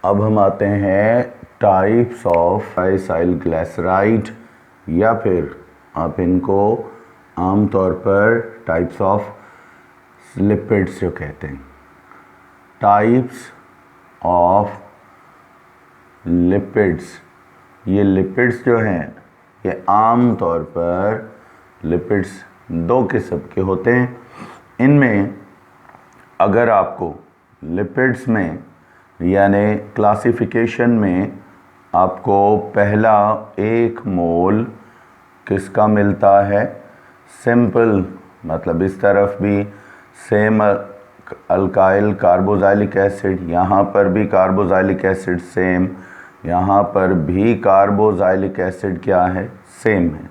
अब हम आते हैं टाइप्स ऑफ ट्राइसाइल ग्लिसराइड, या फिर आप इनको आमतौर पर टाइप्स ऑफ लिपिड्स जो कहते हैं। टाइप्स ऑफ लिपिड्स, ये लिपिड्स जो हैं ये आमतौर पर लिपिड्स दो किस्म के होते हैं। इनमें अगर आपको लिपिड्स में यानी क्लासिफिकेशन में आपको पहला 1 मोल किसका मिलता है, सिंपल, मतलब इस तरफ भी सेम अल्काइल कार्बोजाइलिक एसिड, यहाँ पर भी कार्बोजाइलिक एसिड सेम, यहाँ पर भी कार्बोजाइलिक एसिड क्या है, सेम है।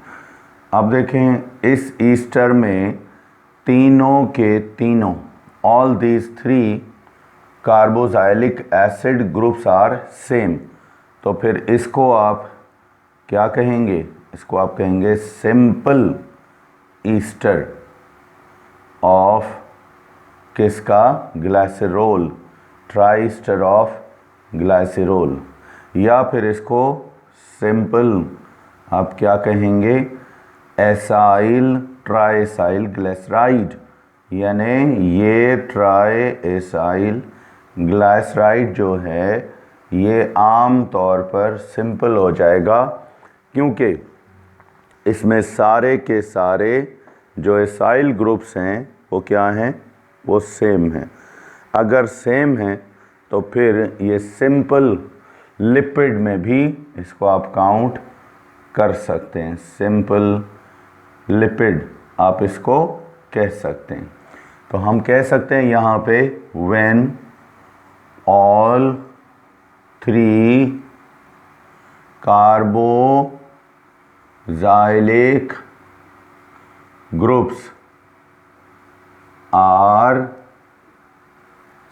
अब देखें इस ईस्टर में तीनों के तीनों, all these 3 carboxylic acid groups are same, तो फिर इसको आप क्या कहेंगे, इसको आप कहेंगे सिंपल ईस्टर ऑफ किसका, ग्लाइसरॉल, ट्राइस्टर ऑफ ग्लाइसरॉल, या फिर इसको सिंपल आप क्या कहेंगे, एसाइल ट्राइसाइल ग्लिसराइड, यानी ये ट्राई एसाइल ग्लिसराइड जो है ये आम तौर पर सिंपल हो जाएगा, क्योंकि इसमें सारे के सारे जो एसाइल ग्रुप्स हैं वो क्या हैं, वो सेम हैं। अगर सेम हैं तो फिर ये सिंपल लिपिड में भी इसको आप काउंट कर सकते हैं, सिंपल लिपिड आप इसको कह सकते हैं। तो हम कह सकते हैं यहाँ पे when all 3 carboxylic groups are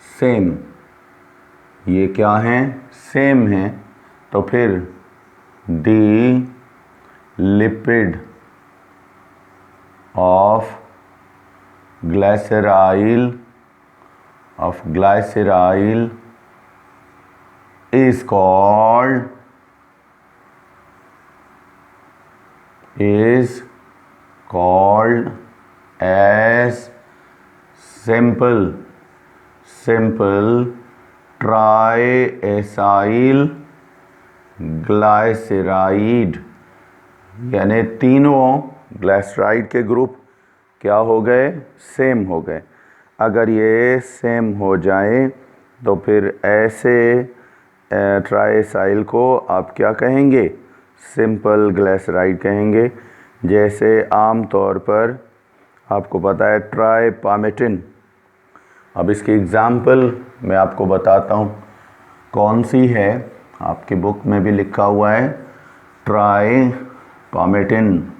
same, ये क्या हैं, सेम हैं, तो फिर the lipid of glyceryl is called as simple triacyl glyceride, यानी तीनों ग्लिसराइड के ग्रुप क्या हो गए, सेम हो गए। अगर ये सेम हो जाए तो फिर ऐसे ट्राइसाइल को आप क्या कहेंगे, सिंपल ग्लिसराइड कहेंगे। जैसे आम तौर पर आपको पता है ट्राइपामेटिन, अब इसकी एग्ज़ाम्पल मैं आपको बताता हूँ कौन सी है, आपकी बुक में भी लिखा हुआ है, ट्राइपामेटिन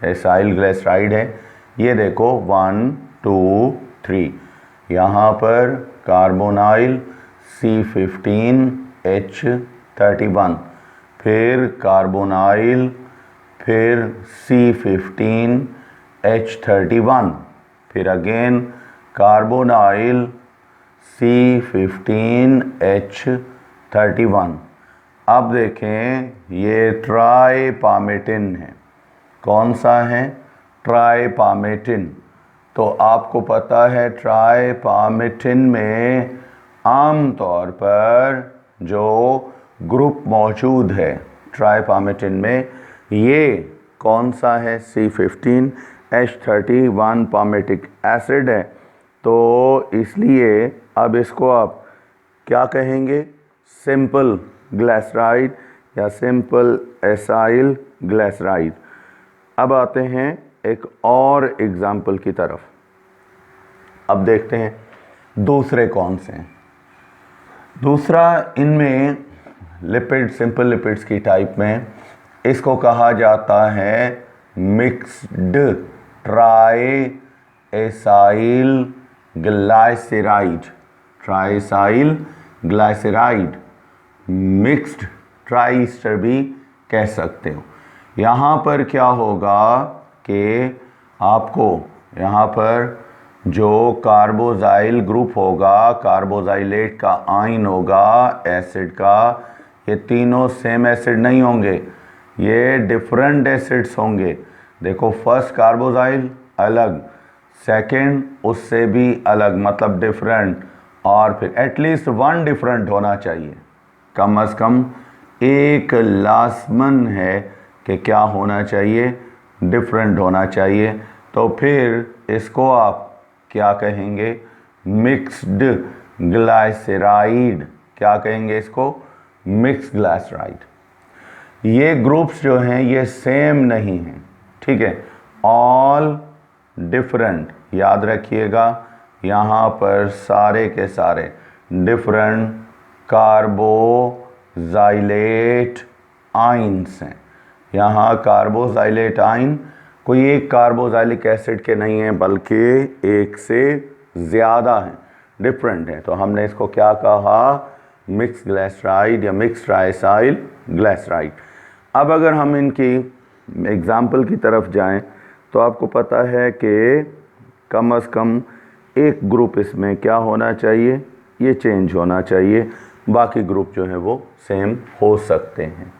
एसाइल ग्लिसराइड है। ये देखो 1 2 3, यहाँ पर कार्बोनाइल C15H31, फिर कार्बोनाइल, फिर C15H31, फिर अगेन कार्बोनाइल C15H31। अब देखें ये ट्राइपामेटिन है, कौन सा है, ट्राइपामेटिन। तो आपको पता है ट्राइपामेटिन में आम तौर पर जो ग्रुप मौजूद है ट्राइपामेटिन में, ये कौन सा है, C15H31 पामेटिक एसिड है। तो इसलिए अब इसको आप क्या कहेंगे, सिंपल ग्लिसराइड या सिंपल एसाइल ग्लिसराइड। अब आते हैं एक और एग्जाम्पल की तरफ। अब देखते हैं दूसरे कौन से हैं। दूसरा, इनमें लिपिड, सिंपल लिपिड्स की टाइप में इसको कहा जाता है mixed tri acyl glyceride, triacyl glyceride, mixed triester भी कह सकते हो। यहाँ पर क्या होगा कि आपको यहाँ पर जो कार्बोजाइल ग्रुप होगा, कार्बोजाइलेट का आइन होगा एसिड का, ये तीनों सेम एसिड नहीं होंगे, ये डिफरेंट एसिड्स होंगे। देखो फर्स्ट कार्बोजाइल अलग, सेकंड उससे भी अलग मतलब डिफरेंट, और फिर एटलीस्ट वन डिफरेंट होना चाहिए, कम से कम एक लाजमन है कि क्या होना चाहिए, डिफरेंट होना चाहिए। तो फिर इसको आप क्या कहेंगे, मिक्स्ड ग्लाइसराइड। क्या कहेंगे इसको, मिक्स ग्लाइसराइड। ये ग्रुप्स जो हैं ये सेम नहीं हैं, ठीक है, ऑल डिफरेंट। याद रखिएगा यहाँ पर सारे के सारे डिफरेंट कार्बोजाइलेट आइंस हैं। यहाँ कार्बोजाइलेट आइन कोई एक कार्बोजाइलिक एसिड के नहीं है, बल्कि एक से ज़्यादा हैं, डिफरेंट हैं। तो हमने इसको क्या कहा, मिक्स ग्लाइसराइड या मिक्स ट्राइसाइल ग्लाइसराइड। अब अगर हम इनकी एग्जाम्पल की तरफ जाएं तो आपको पता है कि कम से कम एक ग्रुप इसमें क्या होना चाहिए, ये चेंज होना चाहिए, बाकी ग्रुप जो है वो सेम हो सकते हैं।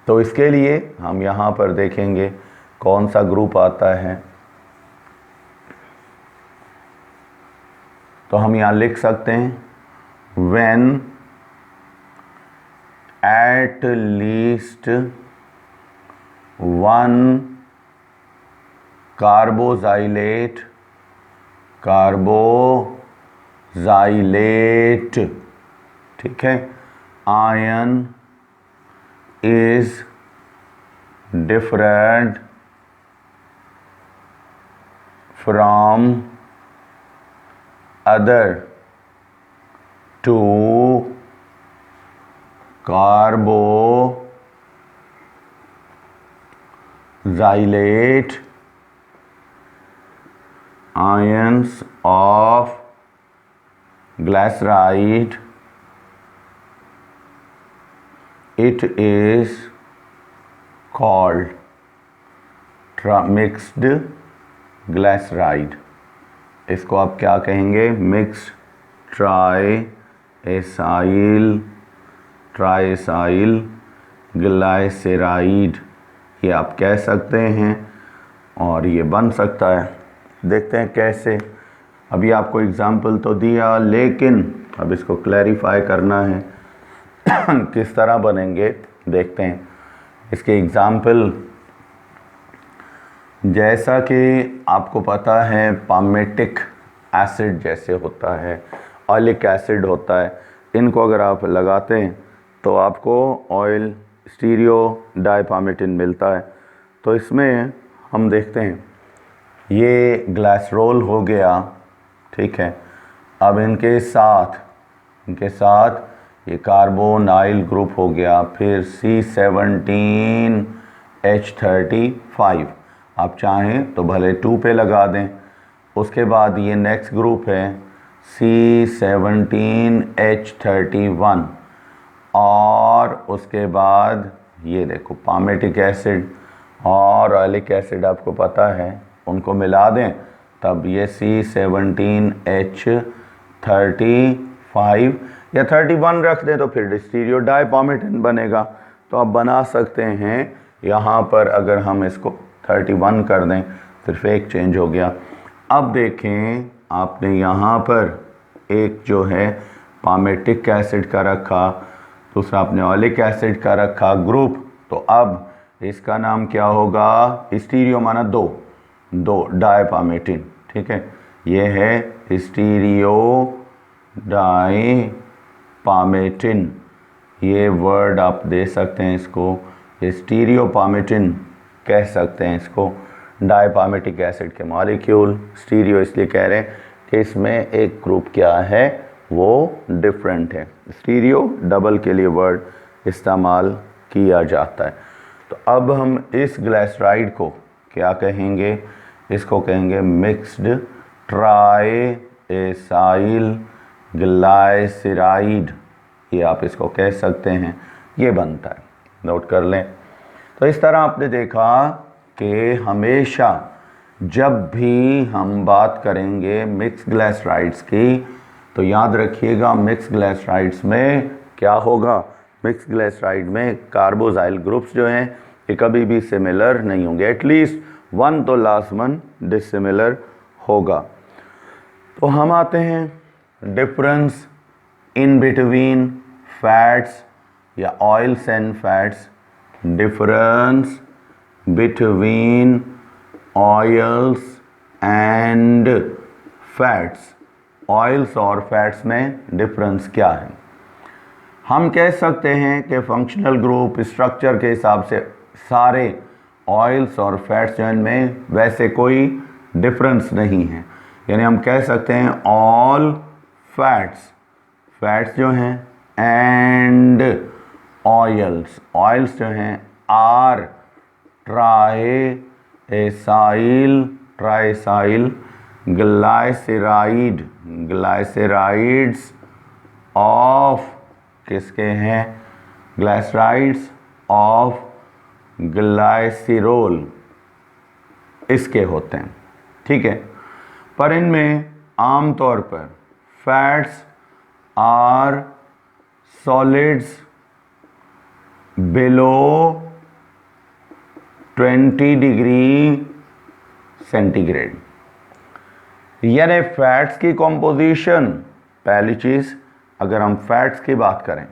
तो इसके लिए हम यहाँ पर देखेंगे कौन सा ग्रुप आता है। तो हम यहाँ लिख सकते हैं व्हेन एट लीस्ट वन कार्बोजाइलेट ठीक है ion is different from other two carboxylate ions of glyceride, it is called mixed ग्लाइसराइड। इसको आप क्या कहेंगे, मिक्स ट्राइसाइल ग्लाइसराइड, ये आप कह सकते हैं और ये बन सकता है। देखते हैं कैसे। अभी आपको एग्जाम्पल तो दिया, लेकिन अब इसको क्लैरिफाई करना है किस तरह बनेंगे। देखते हैं इसके एग्जाम्पल। जैसा कि आपको पता है पामेटिक एसिड जैसे होता है, ऑयलिक एसिड होता है, इनको अगर आप लगाते हैं तो आपको ऑयल स्टीरियो डाइपामेटिन मिलता है। तो इसमें हम देखते हैं ये ग्लाइसरोल हो गया, ठीक है। अब इनके साथ ये कार्बोनाइल ग्रुप हो गया, फिर C17H35, आप चाहें तो भले 2 पे लगा दें। उसके बाद ये नेक्स्ट ग्रुप है C17H31, और उसके बाद ये देखो पामेटिक एसिड और ऑयलिक एसिड आपको पता है, उनको मिला दें तब ये C17H35 या 31 रख दें तो फिर स्टीरियो डाइपामेटिन बनेगा। तो आप बना सकते हैं। यहाँ पर अगर हम इसको 31 कर दें, सिर्फ एक चेंज हो गया। अब देखें आपने यहाँ पर एक जो है पामेटिक एसिड का रखा, दूसरा आपने ऑयलिक एसिड का रखा ग्रुप, तो अब इसका नाम क्या होगा, स्टीरियो माना दो डाइपामेटिन, ठीक है। ये है स्टीरियो डाइपामेटिन, ये वर्ड आप दे सकते हैं इसको, स्टीरियोपामेटिन कह सकते हैं इसको। डाइपामेटिक एसिड के मॉलिक्यूल, स्टीरियो इसलिए कह रहे हैं कि इसमें एक ग्रुप क्या है वो डिफरेंट है। स्टीरियो डबल के लिए वर्ड इस्तेमाल किया जाता है। तो अब हम इस ग्लाइसराइड को क्या कहेंगे, इसको कहेंगे मिक्स्ड ट्राइसाइल ग्लाइसराइड, ये आप इसको कह सकते हैं, ये बनता है, नोट कर लें। तो इस तरह आपने देखा कि हमेशा जब भी हम बात करेंगे मिक्स ग्लिसराइड्स की तो याद रखिएगा मिक्स ग्लिसराइड्स में क्या होगा, मिक्स ग्लिसराइड में कार्बोजाइल ग्रुप्स जो हैं ये कभी भी सिमिलर नहीं होंगे, एटलीस्ट वन तो लाजमन डिसिमिलर होगा। तो हम आते हैं डिफरेंस इन बिटवीन फैट्स या oils and fats, difference between oils and fats, oils और फैट्स में डिफरेंस क्या है। हम कह सकते हैं कि फंक्शनल ग्रुप स्ट्रक्चर के हिसाब से सारे ऑयल्स और फैट्स जो इनमें वैसे कोई डिफरेंस नहीं है, यानी हम कह सकते हैं ऑल फैट्स, फैट्स जो हैं एंड ऑयल्स, ऑयल्स जो हैं आर ट्राइसाइल ग्लाइसराइड, ग्लाइसराइड्स ऑफ किसके हैं, ग्लाइसराइड्स ऑफ ग्लाइसिरोल इसके होते हैं, ठीक है। पर इनमें आमतौर पर fats are solids below 20 degree centigrade, यानी फैट्स की कॉम्पोजिशन, पहली चीज़ अगर हम फैट्स की बात करें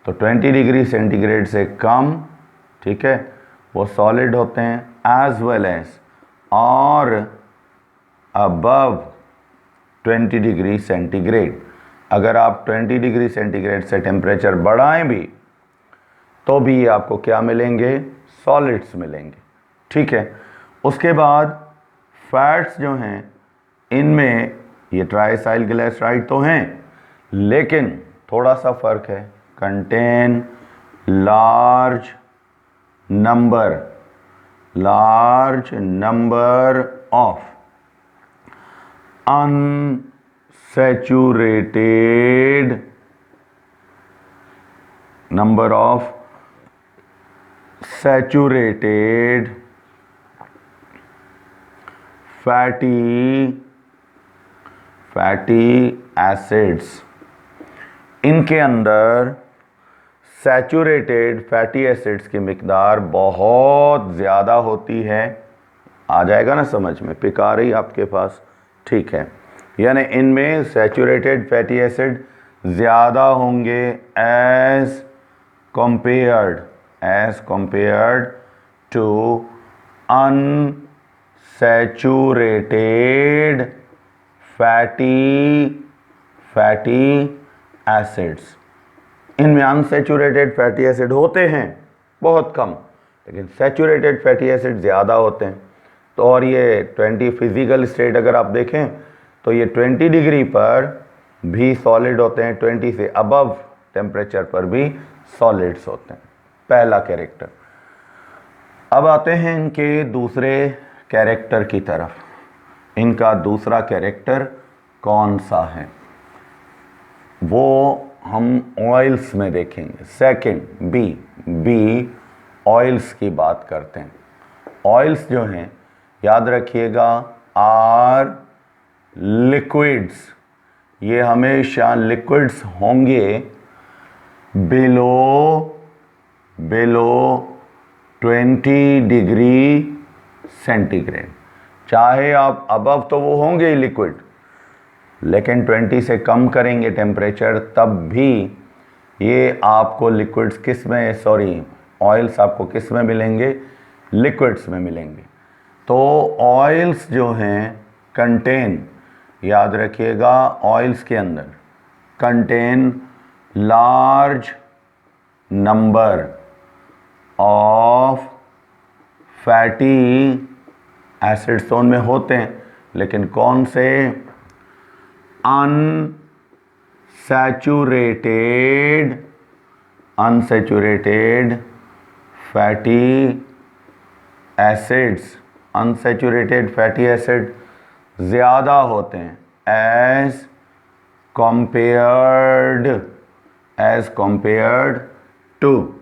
तो 20 डिग्री सेंटीग्रेड से कम, ठीक है, वो सॉलिड होते हैं, एज वेल एज और अबव 20 डिग्री सेंटीग्रेड। अगर आप 20 डिग्री सेंटीग्रेड से टेम्परेचर बढ़ाएं भी तो भी आपको क्या मिलेंगे, सॉलिड्स मिलेंगे, ठीक है। उसके बाद फैट्स जो हैं इनमें ये ट्राइसाइल ग्लिसराइड तो हैं लेकिन थोड़ा सा फ़र्क है, contain large number of unsaturated saturated fatty acids, इनके अंदर सैचुरेटेड फैटी एसिड्स की मिकदार बहुत ज़्यादा होती है। आ जाएगा ना समझ में, पिक आ रही आपके पास, ठीक है। यानी इनमें सैचुरेटेड फैटी एसिड ज़्यादा होंगे as compared to unsaturated fatty acids. इनमें अनसैचुरेटेड फैटी एसिड होते हैं बहुत कम, लेकिन सैचुरेटेड फैटी एसिड ज़्यादा होते हैं। तो और ये 20 फिजिकल स्टेट अगर आप देखें तो ये 20 डिग्री पर भी सॉलिड होते हैं, 20 से अबव टेम्परेचर पर भी सॉलिड्स होते हैं, पहला कैरेक्टर। अब आते हैं इनके दूसरे कैरेक्टर की तरफ। इनका दूसरा कैरेक्टर कौन सा है वो हम ऑयल्स में देखेंगे। सेकंड बी ऑयल्स की बात करते हैं। ऑयल्स जो हैं याद रखिएगा आर लिक्विड्स, ये हमेशा लिक्विड्स होंगे बिलो 20 डिग्री सेंटीग्रेड। चाहे आप अबव तो वो होंगे ही लिक्विड, लेकिन 20 से कम करेंगे टेम्परेचर तब भी ये आपको लिक्विड्स किस में, सॉरी ऑयल्स आपको किस में मिलेंगे, लिक्विड्स में मिलेंगे। तो ऑयल्स जो हैं कंटेन, याद रखिएगा ऑयल्स के अंदर contain large number of fatty acids तो उनमें होते हैं, लेकिन कौन से, unsaturated fatty acids, unsaturated fatty acid ज़्यादा होते हैं as compared to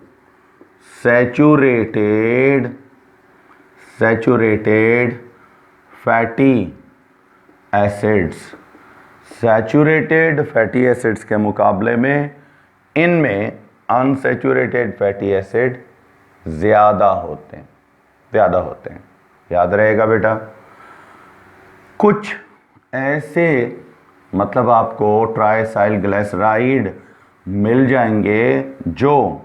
saturated fatty acids. Saturated fatty acids के मुकाबले में इनमें अनसैचुरेटेड फैटी एसिड ज़्यादा होते हैं। याद रहेगा बेटा। कुछ ऐसे मतलब आपको ट्राइसाइल ग्लिसराइड मिल जाएंगे जो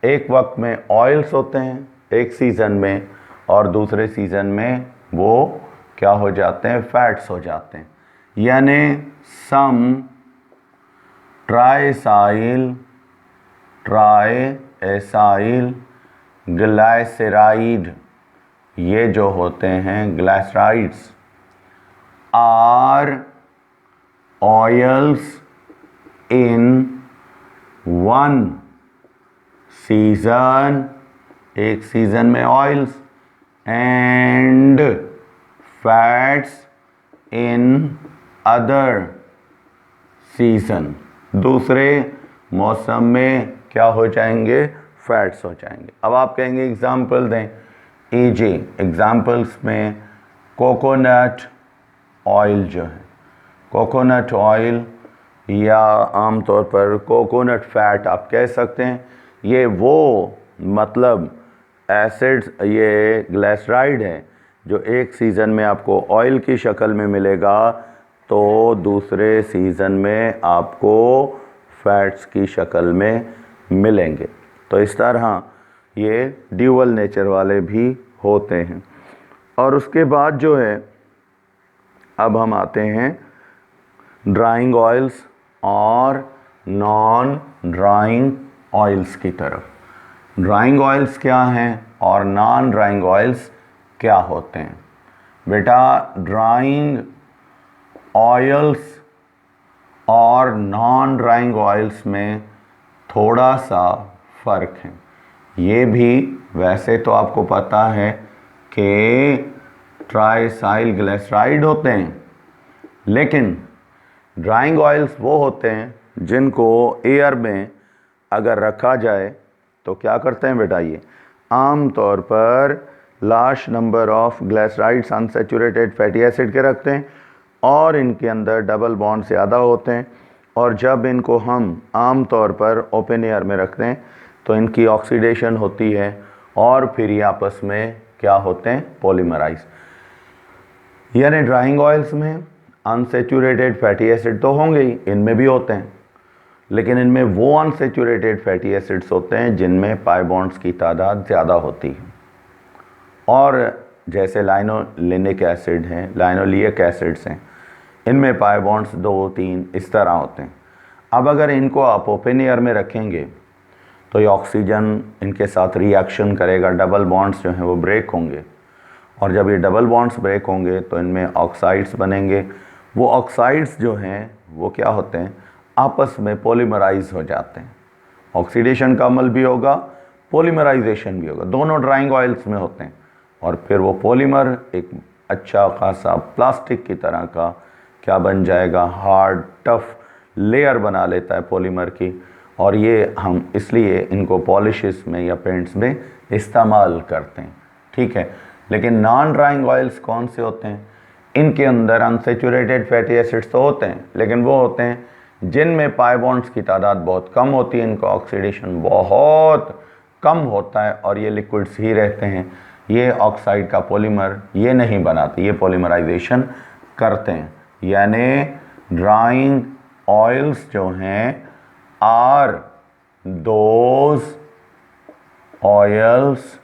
एक वक्त में ऑयल्स होते हैं एक सीज़न में, और दूसरे सीज़न में वो क्या हो जाते हैं, फैट्स हो जाते हैं। यानी सम ट्राइसाइल ग्लाइसराइड, ये जो होते हैं glycerides, are oils in one season, एक सीजन में oils, and fats in other season, दूसरे मौसम में क्या हो जाएंगे, फैट्स हो जाएंगे। अब आप कहेंगे एग्जाम्पल दें। ईजी एग्जाम्पल्स में कोकोनट ऑयल जो है, कोकोनट ऑयल या आमतौर पर कोकोनट फैट आप कह सकते हैं, ये वो मतलब एसिड्स, ये ग्लिसराइड है जो एक सीज़न में आपको ऑयल की शक्ल में मिलेगा तो दूसरे सीज़न में आपको फैट्स की शक्ल में मिलेंगे। तो इस तरह ये ड्यूअल नेचर वाले भी होते हैं। और उसके बाद जो है अब हम आते हैं ड्राइंग ऑयल्स और नॉन ड्राइंग ऑयल्स की तरफ। ड्राइंग ऑयल्स क्या हैं और नॉन ड्राइंग ऑयल्स क्या होते हैं? बेटा ड्राइंग ऑयल्स और नॉन ड्राइंग ऑयल्स में थोड़ा सा फ़र्क है। ये भी वैसे तो आपको पता है कि ट्राइसाइल ग्लिसराइड होते हैं, लेकिन ड्राइंग ऑयल्स वो होते हैं जिनको एयर में अगर रखा जाए तो क्या करते हैं बेटा, ये आम तौर पर large number of glycerides unsaturated fatty acid के रखते हैं और इनके अंदर डबल बॉन्ड ज़्यादा होते हैं। और जब इनको हम आम तौर पर ओपन एयर में रखते हैं तो इनकी ऑक्सीडेशन होती है और फिर ये आपस में क्या होते हैं, पॉलीमराइज। यानी ड्राइंग ऑयल्स में अनसैचुरेटेड फैटी एसिड तो होंगे ही, इनमें भी होते हैं, लेकिन इनमें वो अनसैचुरेटेड फैटी एसिड्स होते हैं जिनमें पाई बॉन्ड्स की तादाद ज़्यादा होती है। और जैसे लाइनोलिनिक एसिड हैं, लाइनोलिक एसिड्स हैं, इनमें पाई बॉन्ड्स 2-3 इस तरह होते हैं। अब अगर इनको आप ओपन एयर में रखेंगे तो ये ऑक्सीजन इनके साथ रिएक्शन करेगा, डबल बॉन्ड्स जो हैं वो ब्रेक होंगे, और जब ये डबल बॉन्ड्स ब्रेक होंगे तो इनमें ऑक्साइड्स बनेंगे। वो ऑक्साइड्स जो हैं वो क्या होते हैं, आपस में पॉलीमराइज हो जाते हैं। ऑक्सीडेशन का अमल भी होगा, पॉलीमराइजेशन भी होगा, दोनों ड्राइंग ऑयल्स में होते हैं। और फिर वो पॉलीमर एक अच्छा खासा प्लास्टिक की तरह का क्या बन जाएगा, हार्ड टफ लेयर बना लेता है पॉलीमर की। और ये हम इसलिए इनको पॉलिशेस में या पेंट्स में इस्तेमाल करते हैं, ठीक है। लेकिन नॉन ड्राइंग ऑयल्स कौन से होते हैं? इनके अंदर अनसैचुरेटेड फैटी एसिड्स तो होते हैं, लेकिन वो होते हैं जिनमें पाई बॉन्ड्स की तादाद बहुत कम होती है, इनका ऑक्सीडेशन बहुत कम होता है और ये लिक्विड्स ही रहते हैं। ये ऑक्साइड का पॉलीमर ये नहीं बनाते, ये पॉलीमराइजेशन करते हैं। यानी ड्राइंग ऑयल्स जो हैं are those oils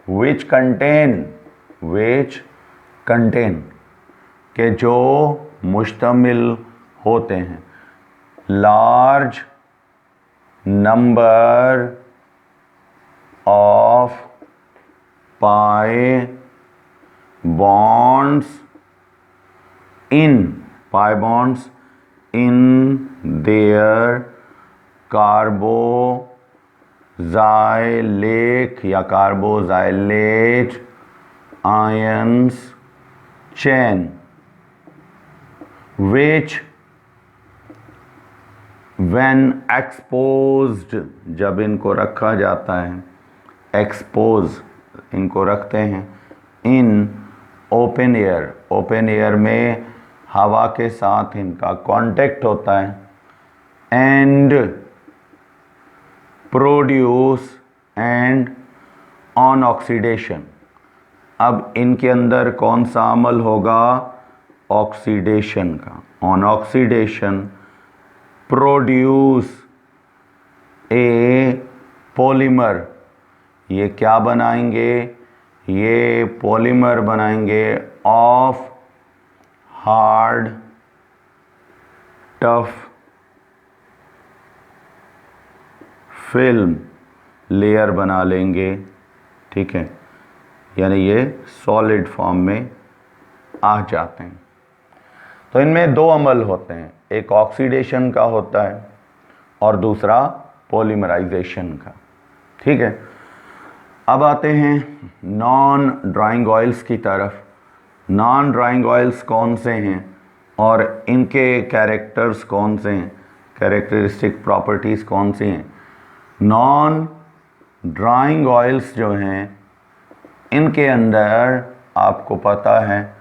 which contain के जो मुश्तमिल होते हैं large number of pi bonds in their carboxylic या carboxylate ions chain, which when exposed, जब इनको रखा जाता है, expose इनको रखते हैं, in open air, open air में हवा के साथ इनका कांटेक्ट होता है and produce and on oxidation. अब इनके अंदर कौन सा अमल होगा? ऑक्सीडेशन का। On oxidation produce a polymer. ये क्या बनाएंगे? ये पॉलीमर बनाएंगे of hard tough film, layer बना लेंगे। ठीक है, यानी ये सॉलिड फॉर्म में आ जाते हैं। तो इनमें दो अमल होते हैं, एक ऑक्सीडेशन का होता है और दूसरा पॉलीमराइजेशन का। ठीक है, अब आते हैं नॉन ड्राइंग ऑयल्स की तरफ। नॉन ड्राइंग ऑयल्स कौन से हैं और इनके कैरेक्टर्स कौन से हैं, कैरेक्टरिस्टिक प्रॉपर्टीज़ कौन सी हैं? नॉन ड्राइंग ऑयल्स जो हैं इनके अंदर आपको पता है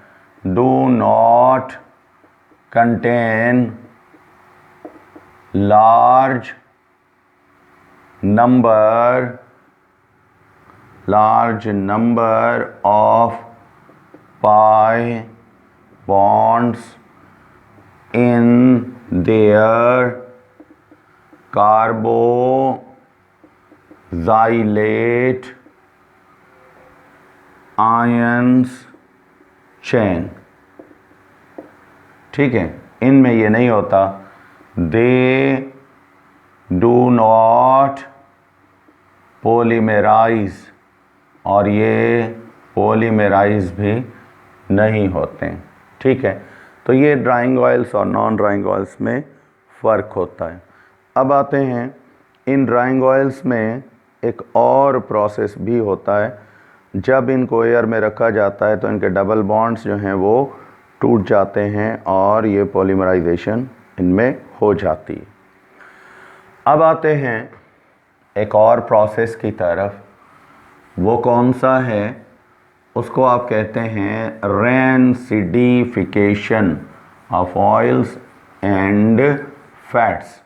do not contain large number of pi bonds in their carboxylate ions chain। ठीक है, इनमें ये नहीं होता। they do not polymerize, और ये पॉलीमराइज भी नहीं होते हैं। ठीक है, तो ये ड्राइंग ऑयल्स और नॉन ड्राइंग ऑयल्स में फ़र्क होता है। अब आते हैं इन ड्राइंग ऑयल्स में एक और प्रोसेस भी होता है। जब इनको एयर में रखा जाता है तो इनके डबल बॉन्ड्स जो हैं वो टूट जाते हैं और ये पॉलीमराइजेशन इनमें हो जाती है। अब आते हैं एक और प्रोसेस की तरफ। वो कौन सा है? उसको आप कहते हैं rancidification of oils and fats.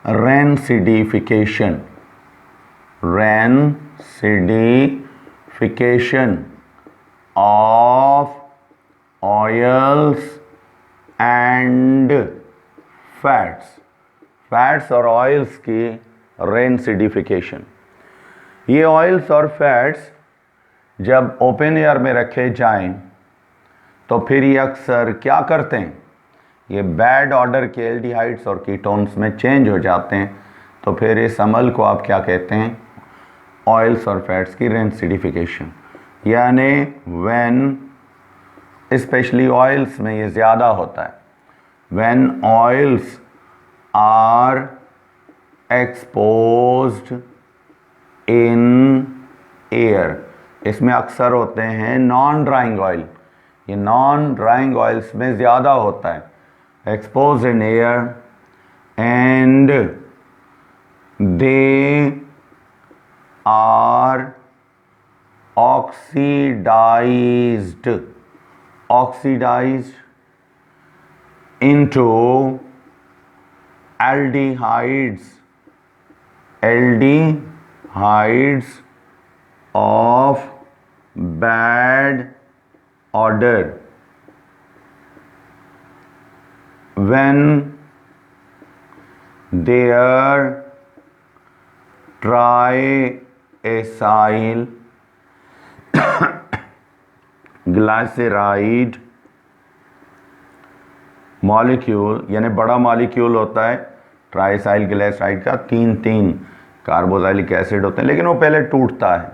Rancidification of oils and fats और ऑयल्स की रैनसिडिफिकेशन। ये ऑयल्स और फैट्स जब ओपन एयर में रखे जाएं तो फिर ये अक्सर क्या करते हैं? ये बैड ऑर्डर के एल्डिहाइड्स और कीटोन्स में चेंज हो जाते हैं। तो फिर इस अमल को आप क्या कहते हैं? ऑयल्स और फैट्स की रैनसिडिफिकेशन। यानी व्हेन, स्पेशली ऑयल्स में ये ज़्यादा होता है, when oils are exposed in air. इसमें अक्सर होते हैं नॉन ड्राइंग ऑयल। ये नॉन ड्राइंग ऑयल्स में ज़्यादा होता है, expose in air and they are oxidized into aldehydes of bad order when their triacyl glyceride molecule, यानी बड़ा मॉलिक्यूल होता है ट्राइसाइल ग्लाइसराइड का, 3 कार्बोक्सिलिक एसिड होते हैं, लेकिन वो पहले टूटता है।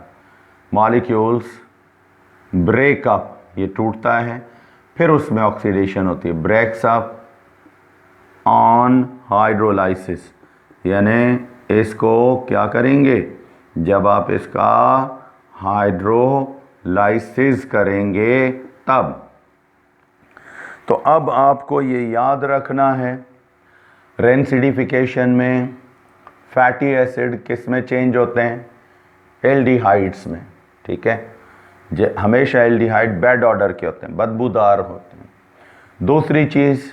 मॉलिक्यूल्स ब्रेकअप, ये टूटता है, फिर उसमें ऑक्सीडेशन होती है, ब्रेक्स अप ऑन हाइड्रोलाइसिस। यानी इसको क्या करेंगे? जब आप इसका हाइड्रोलाइसिस करेंगे तब। तो अब आपको ये याद रखना है, रेनसिडिफिकेशन में फैटी एसिड किस में चेंज होते हैं? एल्डिहाइड्स में। ठीक है, हमेशा एल्डिहाइड बैड ऑर्डर के होते हैं, बदबूदार होते हैं। दूसरी चीज़,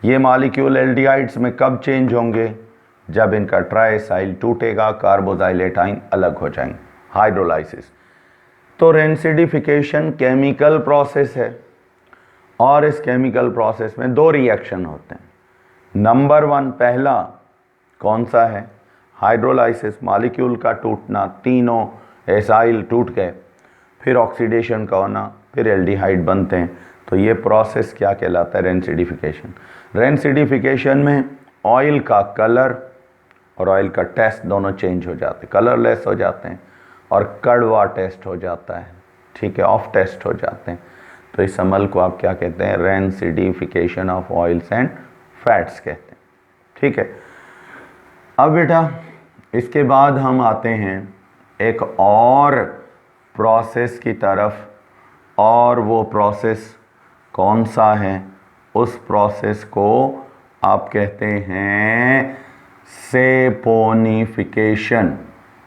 ये मॉलिक्यूल एल्डिहाइड्स में कब चेंज होंगे? जब इनका ट्राइसाइल टूटेगा, कार्बोजाइल एटाइन अलग हो जाएंगे, हाइड्रोलाइसिस। तो रेंसिडिफिकेशन केमिकल प्रोसेस है और इस केमिकल प्रोसेस में दो रिएक्शन होते हैं। नंबर 1 पहला कौन सा है? हाइड्रोलाइसिस, मॉलिक्यूल का टूटना, तीनों एसाइल टूट गए, फिर ऑक्सीडेशन का होना, फिर एल्डिहाइड बनते हैं। तो ये प्रोसेस क्या कहलाता है? रेंसिडिफिकेशन। रेंसिडिफिकेशन में ऑयल का कलर और ऑयल का टेस्ट दोनों चेंज हो जाते हैं, कलरलेस हो जाते हैं और कड़वा टेस्ट हो जाता है, ठीक है, ऑफ टेस्ट हो जाते हैं। तो इस अमल को आप क्या कहते हैं? Rancidification of oils and fats कहते हैं, ठीक है। अब बेटा इसके बाद हम आते हैं एक और प्रोसेस की तरफ, और वो प्रोसेस कौन सा है? उस प्रोसेस को आप कहते हैं सेपोनिफिकेशन।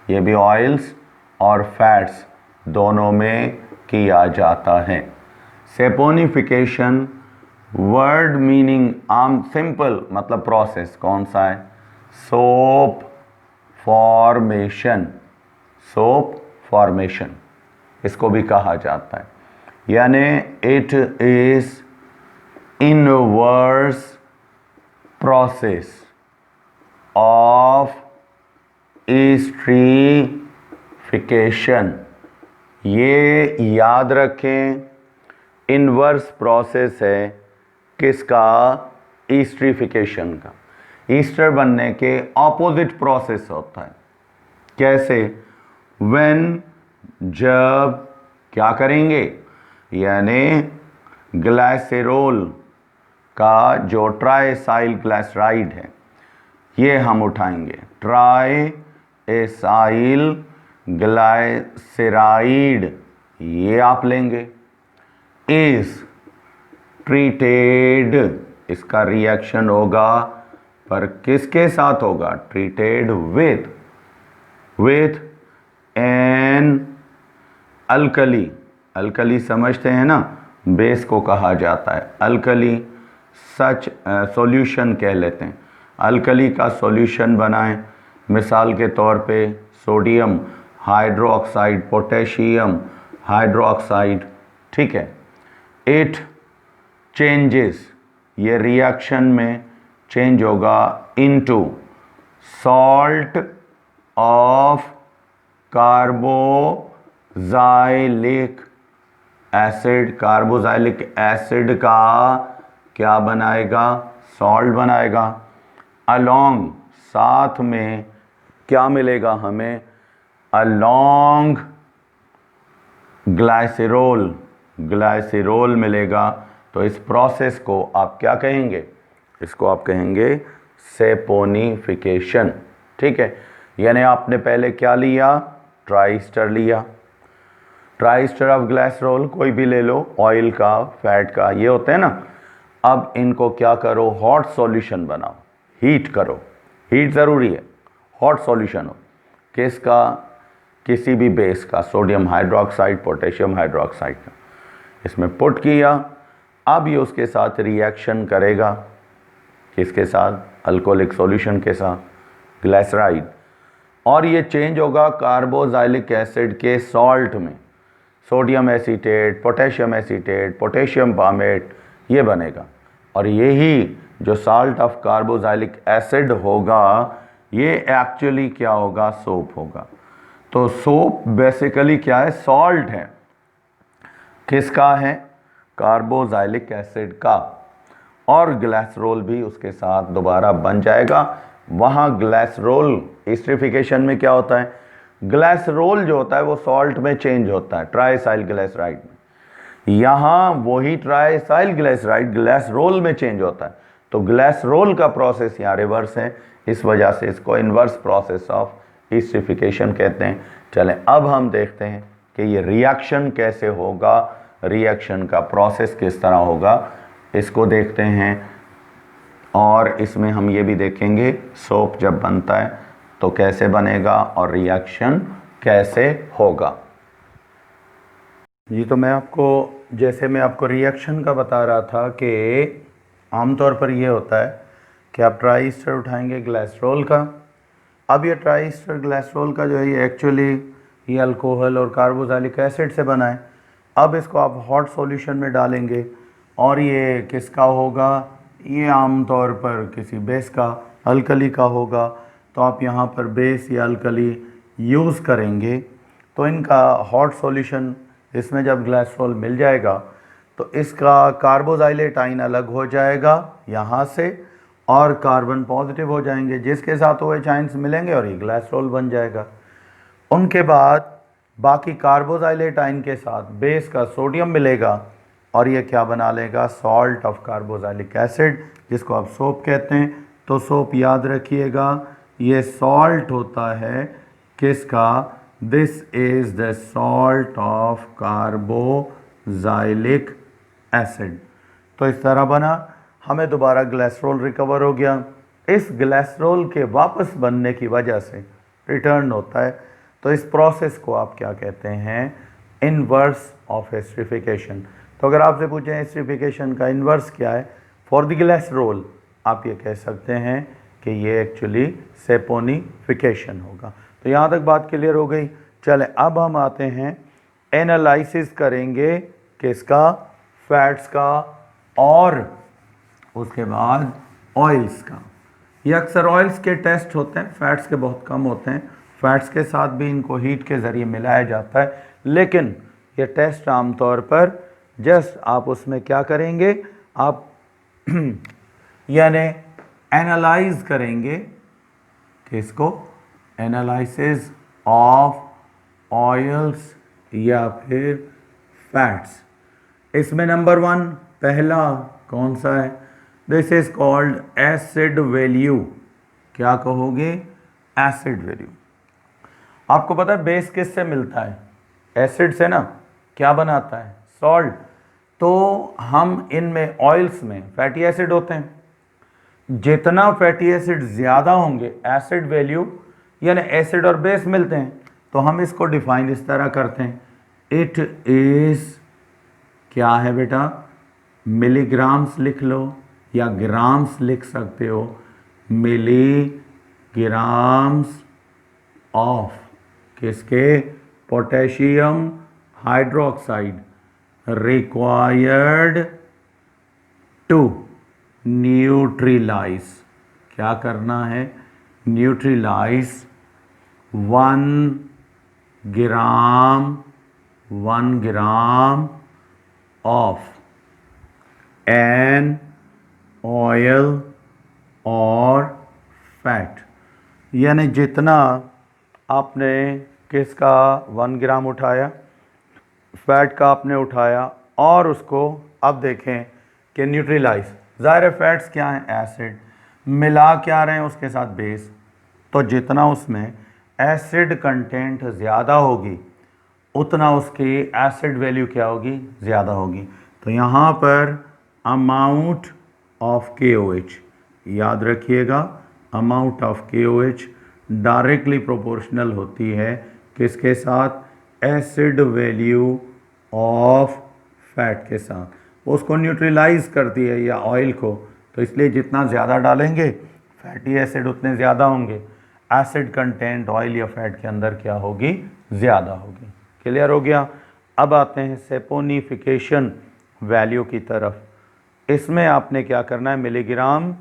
ये भी ऑयल्स और फैट्स दोनों में किया जाता है। सेपोनिफिकेशन वर्ड मीनिंग आम सिंपल मतलब प्रोसेस कौन सा है? सोप फॉर्मेशन, सोप फॉर्मेशन इसको भी कहा जाता है। यानी it is inverse process of esterification. ये याद रखें, इनवर्स प्रोसेस है किसका? एस्ट्रीफिकेशन का। ईस्टर बनने के ऑपोजिट प्रोसेस होता है। कैसे? व्हेन, जब क्या करेंगे? यानी ग्लाइसेरोल का जो ट्राइसाइल ग्लाइसराइड है ये हम उठाएंगे, ट्राइएसाइल ग्लाइसराइड ये आप लेंगे, इज ट्रीटेड, इसका रिएक्शन होगा, पर किसके साथ होगा? Treated with an alkali. Alkali समझते हैं ना, बेस को कहा जाता है अल्कली, सच सॉल्यूशन कह लेते हैं। अल्कली का सॉल्यूशन बनाएं, मिसाल के तौर पे सोडियम हाइड्रोक्साइड, पोटेशियम हाइड्रोक्साइड, ठीक है। इट चेंजेस, ये रिएक्शन में चेंज होगा into salt of carboxylic acid. Carboxylic acid का क्या बनाएगा? सॉल्ट बनाएगा। अलोंग, साथ में क्या मिलेगा हमें? अलोंग ग्लाइसेरोल, ग्लाइसेरोल मिलेगा। तो इस प्रोसेस को आप क्या कहेंगे? इसको आप कहेंगे सेपोनिफिकेशन, ठीक है। यानी आपने पहले क्या लिया? ट्राइस्टर लिया, ट्राइस्टर ऑफ ग्लाइसरोल कोई भी ले लो, ऑयल का, फैट का, ये होते हैं ना। अब इनको क्या करो? हॉट सॉल्यूशन बनाओ, हीट करो, हीट ज़रूरी है, हॉट सॉल्यूशन हो किसका? किसी भी बेस का, सोडियम हाइड्रोक्साइड, पोटेशियम हाइड्रोक्साइड का, इसमें पुट किया। अब ये उसके साथ रिएक्शन करेगा, किसके साथ? अल्कोहलिक सॉल्यूशन के साथ, ग्लाइसराइड, और ये चेंज होगा कार्बोजाइलिक एसिड के सॉल्ट में, sodium acetate, potassium acetate, potassium palmate, ये बनेगा। और यही जो साल्ट ऑफ कार्बोजाइलिक एसिड होगा ये एक्चुअली क्या होगा? सोप होगा। तो सोप बेसिकली क्या है? सॉल्ट है। किसका है? कार्बोजाइलिक एसिड का। और ग्लाइसरोल भी उसके साथ दोबारा बन जाएगा। वहाँ ग्लाइसरोल एस्टरीफिकेशन में क्या होता है? ग्लाइसरोल जो होता है वो सॉल्ट में चेंज होता है, ट्राइसाइल ग्लाइसराइड में। यहाँ वही ट्राइसाइल ग्लाइसराइड ग्लाइसरोल में चेंज होता है। तो ग्लाइसरोल का प्रोसेस यहाँ रिवर्स है, इस वजह से इसको इन्वर्स प्रोसेस ऑफ एस्टरीफिकेशन कहते हैं। चलें अब हम देखते हैं कि ये रिएक्शन कैसे होगा, रिएक्शन का प्रोसेस किस तरह होगा, इसको देखते हैं। और इसमें हम ये भी देखेंगे सोप जब बनता है तो कैसे बनेगा और रिएक्शन कैसे होगा। जी, तो मैं आपको रिएक्शन का बता रहा था कि आमतौर पर ये होता है कि आप ट्राई ईस्टर उठाएंगे ग्लिसरॉल का। अब ये ट्राई ईस्टर ग्लिसरॉल का जो है ये एक्चुअली ये अल्कोहल और कार्बोक्सिलिक एसिड से बना है। अब इसको आप हॉट सॉल्यूशन में डालेंगे और ये किसका होगा, ये आमतौर पर किसी बेस का, अल्कली का होगा। तो आप यहाँ पर बेस या अल्कली यूज़ करेंगे। तो इनका हॉट सॉल्यूशन इसमें जब ग्लिसरॉल मिल जाएगा तो इसका कार्बोक्सिलेट आयन अलग हो जाएगा यहाँ से और कार्बन पॉजिटिव हो जाएंगे, जिसके साथ OH आयन्स मिलेंगे और ये ग्लिसरॉल बन जाएगा। उनके बाद बाकी कार्बोक्सिलेट आयन के साथ बेस का सोडियम मिलेगा और ये क्या बना लेगा, सॉल्ट ऑफ कार्बोक्सिलिक एसिड, जिसको आप सोप कहते हैं। तो सोप याद रखिएगा, ये सॉल्ट होता है किसका, this is the salt of carboxylic acid. तो इस तरह बना, हमें दोबारा ग्लिसरॉल रिकवर हो गया। इस ग्लिसरॉल के वापस बनने की वजह से रिटर्न होता है। तो इस प्रोसेस को आप क्या कहते हैं, इन्वर्स ऑफ एस्टरिफिकेशन। तो अगर आपसे पूछें एस्टरिफिकेशन का इन्वर्स क्या है फॉर द ग्लिसरॉल, आप ये कह सकते हैं कि ये एक्चुअली सेपोनिफिकेशन होगा। तो यहाँ तक बात क्लियर हो गई। चले अब हम आते हैं एनालिसिस करेंगे किसका, फैट्स का और उसके बाद ऑयल्स का। ये अक्सर ऑयल्स के टेस्ट होते हैं, फैट्स के बहुत कम होते हैं। फैट्स के साथ भी इनको हीट के ज़रिए मिलाया जाता है, लेकिन ये टेस्ट आमतौर पर जस्ट आप उसमें क्या करेंगे, आप यानी एनालाइज करेंगे किसको, एनालिसिस ऑफ ऑयल्स या फिर फैट्स। इसमें नंबर 1 पहला कौन सा है, this is called acid value. क्या कहोगे, एसिड वैल्यू। आपको पता है बेस किससे मिलता है, एसिड से ना। क्या बनाता है, सॉल्ट। तो हम इनमें ऑयल्स में फैटी एसिड होते हैं, जितना फैटी एसिड ज़्यादा होंगे एसिड वैल्यू, यानी एसिड और बेस मिलते हैं। तो हम इसको डिफाइन इस तरह करते हैं, इट इज़ क्या है बेटा, मिलीग्राम्स लिख लो या ग्राम्स लिख सकते हो, मिलीग्राम्स ऑफ किसके, potassium hydroxide required to neutralise. क्या करना है, neutralise 1 gram of an oil और फैट। यानी जितना आपने किसका 1 ग्राम उठाया, फैट का आपने उठाया और उसको अब देखें कि न्यूट्रिलाइज, ज़ाहिर फैट्स क्या हैं, एसिड, मिला क्या रहे हैं उसके साथ बेस। तो जितना उसमें एसिड कंटेंट ज़्यादा होगी उतना उसकी एसिड वैल्यू क्या होगी, ज़्यादा होगी। तो यहाँ पर अमाउंट ऑफ KOH याद रखिएगा, amount of KOH directly proportional होती है किसके साथ, एसिड वैल्यू ऑफ फैट के साथ। उसको न्यूट्रलाइज करती है या ऑयल को। तो इसलिए जितना ज़्यादा डालेंगे फैटी एसिड उतने ज़्यादा होंगे, एसिड कंटेंट ऑयल या फैट के अंदर क्या होगी, ज़्यादा होगी। क्लियर हो गया। अब आते हैं सेपोनिफिकेशन वैल्यू की तरफ। इसमें आपने क्या करना है, मिलीग्राम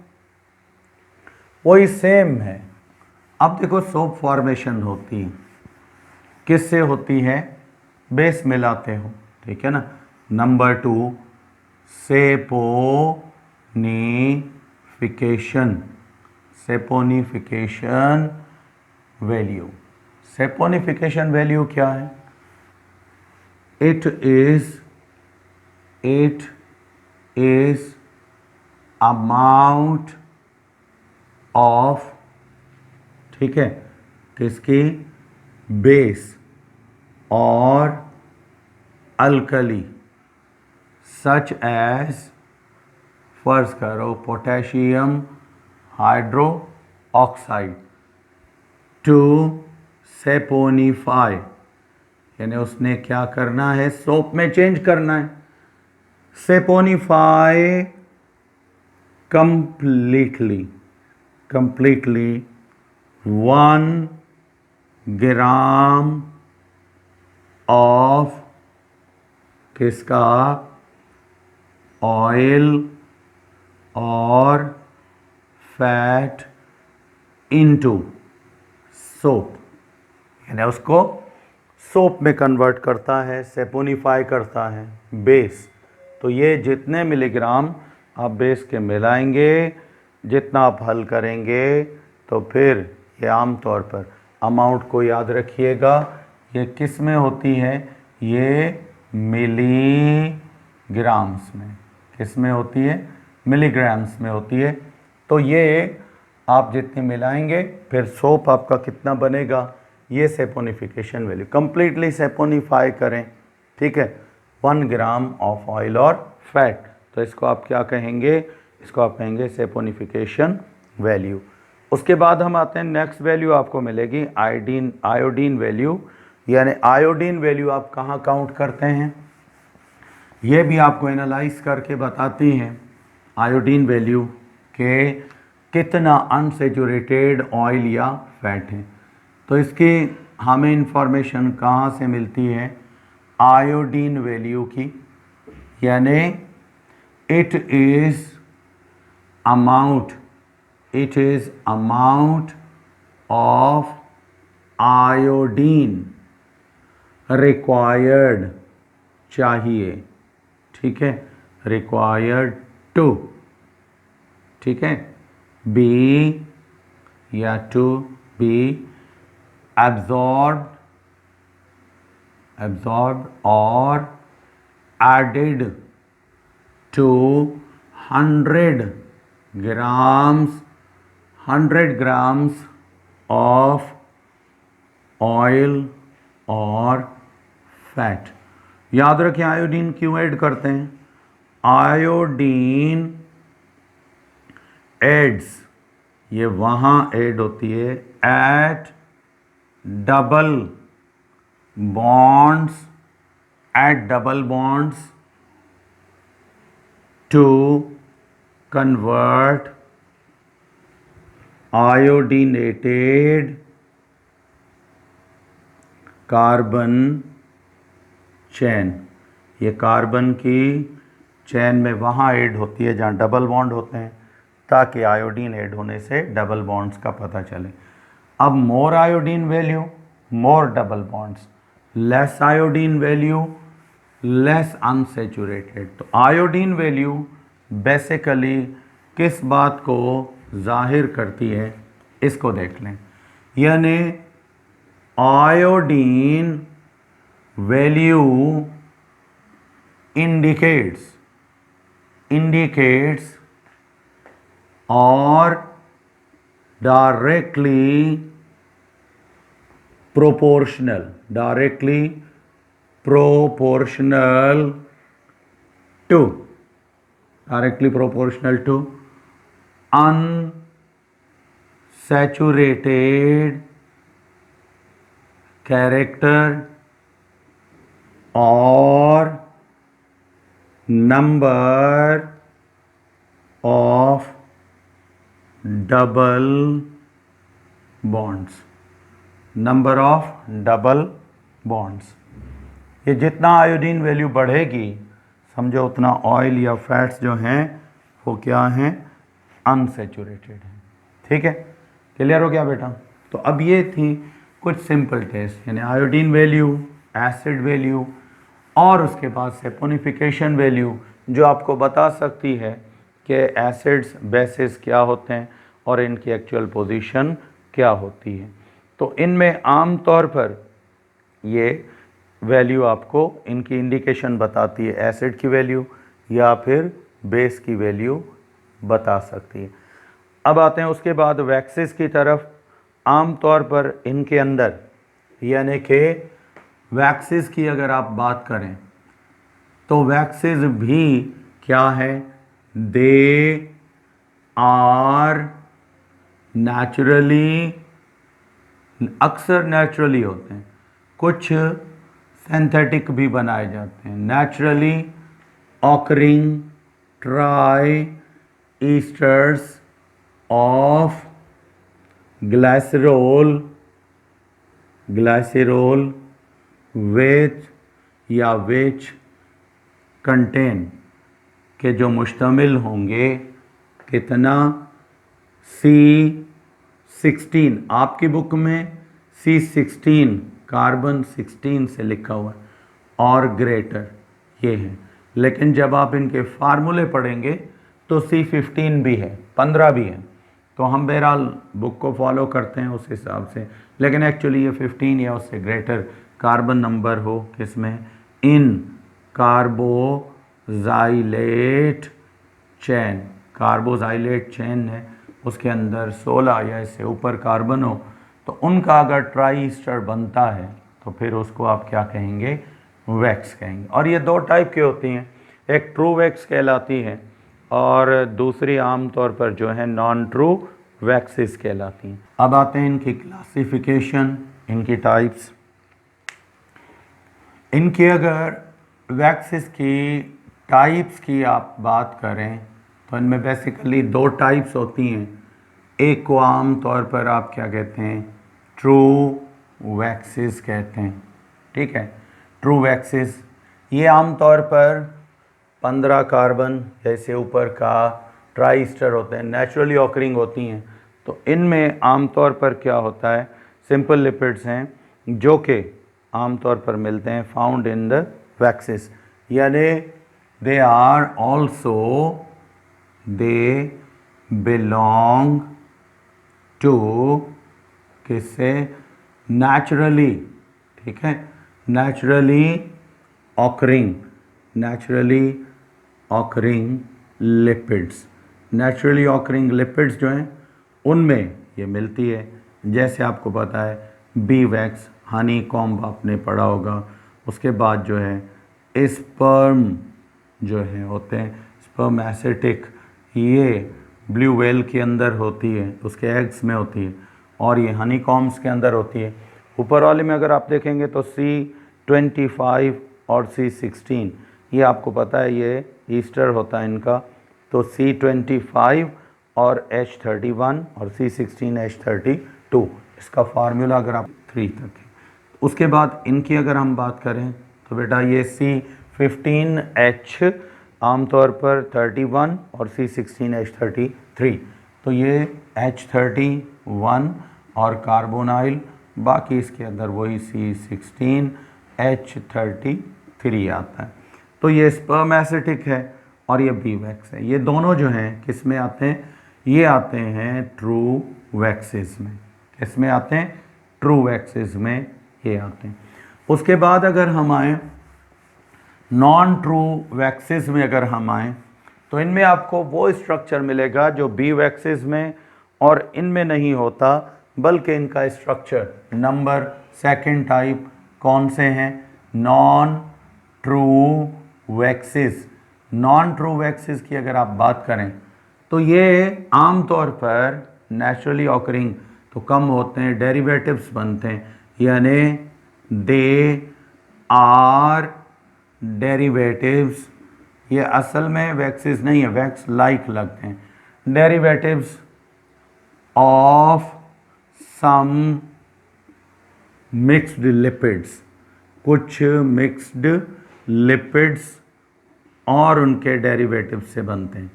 वही सेम है। अब देखो सोप फॉर्मेशन होती किससे होती है, बेस मिलाते हो, ठीक है ना। Number 2 saponification, saponification value. Saponification value क्या है, इट इज अमाउंट ऑफ, ठीक है, किसकी, बेस और अल्कली सच एज, फर्ज करो पोटेशियम हाइड्रो ऑक्साइड, टू सेपोनीफाई यानी उसने क्या करना है, सोप में चेंज करना है। सेपोनिफाई कंप्लीटली 1 ग्राम ऑफ किसका, ऑयल और फैट इनटू सोप, यानी उसको सोप में कन्वर्ट करता है, सेपोनिफाई करता है बेस। तो ये जितने मिलीग्राम आप बेस के मिलाएंगे, जितना आप हल करेंगे, तो फिर ये आमतौर पर अमाउंट को याद रखिएगा, ये किस में होती है, ये मिलीग्राम्स में। किस में होती है, मिलीग्राम्स में होती है। तो ये आप जितने मिलाएंगे, फिर सोप आपका कितना बनेगा, ये सेपोनिफिकेशन वैल्यू। कंप्लीटली सेपोनिफाई करें, ठीक है, 1 ग्राम ऑफ ऑयल और फैट, तो इसको आप क्या कहेंगे, इसको आप कहेंगे सेपोनिफिकेशन वैल्यू। उसके बाद हम आते हैं, नेक्स्ट वैल्यू आपको मिलेगी आयोडीन वैल्यू। यानी आयोडीन वैल्यू आप कहाँ काउंट करते हैं, ये भी आपको एनालाइज करके बताती हैं आयोडीन वैल्यू के कितना अनसेचुरेटेड ऑयल या फैट है। तो इसकी हमें इंफॉर्मेशन कहाँ से मिलती है, आयोडीन वैल्यू की, यानी it is amount of iodine required, चाहिए, ठीक है, रिक्वायर्ड टू, ठीक है, बी या to be absorbed or added to 100 grams of oil और फैट। याद रखें आयोडीन क्यों ऐड करते हैं, आयोडीन एड्स, ये वहाँ ऐड होती है at double bonds to convert iodinated carbon chain. ये कार्बन की चेन में वहाँ ऐड होती है जहाँ डबल बॉन्ड होते हैं, ताकि आयोडीन ऐड होने से डबल बॉन्ड्स का पता चले। अब more iodine value, more double bonds, less iodine value, less unsaturated. तो आयोडीन वैल्यू बेसिकली किस बात को जाहिर करती है, इसको देख लें। यानी iodine value indicates or directly proportional to unsaturated character or number of double bonds। ये जितना आयोडीन वैल्यू बढ़ेगी, समझो उतना ऑयल या फैट्स जो हैं वो क्या हैं, अनसेचुरेटेड हैं। ठीक है, क्लियर हो गया बेटा। तो अब ये थी कुछ सिंपल टेस्ट, यानी आयोडीन वैल्यू, एसिड वैल्यू और उसके बाद सेपोनिफिकेशन वैल्यू, जो आपको बता सकती है कि एसिड्स बेसिस क्या होते हैं और इनकी एक्चुअल पोजीशन क्या होती है। तो इनमें आम तौर पर ये वैल्यू आपको इनकी इंडिकेशन बताती है, एसिड की वैल्यू या फिर बेस की वैल्यू बता सकती है। अब आते हैं उसके बाद वैक्सेस की तरफ। आम तौर पर इनके अंदर, यानी कि वैक्सेस की अगर आप बात करें तो वैक्सेस भी क्या है, दे आर नेचुरली, अक्सर नेचुरली होते हैं, कुछ सिंथेटिक भी बनाए जाते हैं। Naturally occurring tri esters of glycerol which या विच कंटेन के जो मुश्तमिल होंगे कितना C16, आपकी बुक में C16 कार्बन 16 से लिखा हुआ है और ग्रेटर ये है, लेकिन जब आप इनके फार्मूले पढ़ेंगे तो C15 भी है, 15 भी है, तो हम बहरहाल बुक को फॉलो करते हैं उस हिसाब से, लेकिन एक्चुअली ये 15 या उससे ग्रेटर कार्बन नंबर हो किसमें, इन कार्बोजाइलेट चेन। कार्बोजाइलेट चेन है उसके अंदर 16 या इससे ऊपर कार्बन हो तो उनका अगर ट्राई ईस्टर बनता है तो फिर उसको आप क्या कहेंगे, वैक्स कहेंगे। और ये दो टाइप की होती हैं, एक ट्रू वैक्स कहलाती है और दूसरी आम तौर पर जो है नॉन ट्रू वैक्सेस कहलाती हैं। अब आते हैं इनकी क्लासिफिकेशन, इनकी टाइप्स। इनके अगर वैक्सेस की टाइप्स की आप बात करें तो इनमें बेसिकली दो टाइप्स होती हैं। एक को आम तौर पर आप क्या कहते हैं, ट्रू वैक्सेस कहते हैं, ठीक है। ट्रू वैक्सेस ये आम तौर पर 15 कार्बन जैसे ऊपर का ट्राई ईस्टर होते हैं, नेचुरली ऑकरिंग होती हैं। तो इनमें आमतौर पर क्या होता है, सिंपल लिपिड्स हैं जो कि आमतौर पर मिलते हैं फाउंड इन द वैक्सेस, यानी they are also they belong to किससे, नेचुरली, ठीक है, naturally occurring lipids. Naturally occurring lipids जो हैं उनमें ये मिलती है। जैसे आपको पता है बी वैक्स, हनी कॉम्ब आपने पढ़ा होगा। उसके बाद जो है स्पर्म जो है होते हैं, स्पर्म एसिटिक, ये ब्लू व्हेल के अंदर होती है, उसके एग्स में होती है, और ये हनी कॉम्ब्स के अंदर होती है। ऊपर वाले में अगर आप देखेंगे तो C25 और C16, ये आपको पता है ये ईस्टर होता है इनका, तो C25 और H31 और C16 H32, इसका फार्मूला अगर आप 3 तक है। उसके बाद इनकी अगर हम बात करें तो बेटा ये C15H आमतौर पर 31 और C16 H33, तो ये H31 और कार्बोनाइल, बाकी इसके अंदर वही C16 H33 आता है। तो ये स्पर्म एसिटिक है और ये बी वैक्स है। ये दोनों जो हैं किस में आते हैं, ये आते हैं ट्रू वैक्सेस में। किस में आते हैं, ट्रू वैक्सेस में ये आते हैं। उसके बाद अगर हम आए नॉन ट्रू वैक्सेस में, अगर हम आए तो इनमें आपको वो स्ट्रक्चर मिलेगा जो बी वैक्सेस में और इनमें नहीं होता, बल्कि इनका स्ट्रक्चर नंबर सेकंड टाइप कौन से हैं, non true waxes. Non true waxes की अगर आप बात करें तो ये आम तौर पर नेचुरली ऑकरिंग तो कम होते हैं, डेरिवेटिव्स बनते हैं, यानी दे आर डेरिवेटिव्स। ये असल में वैक्सेस नहीं है, वैक्स लाइक लगते हैं, derivatives of some mixed lipids, कुछ मिक्स्ड लिपिड्स और उनके डेरिवेटिव से बनते हैं,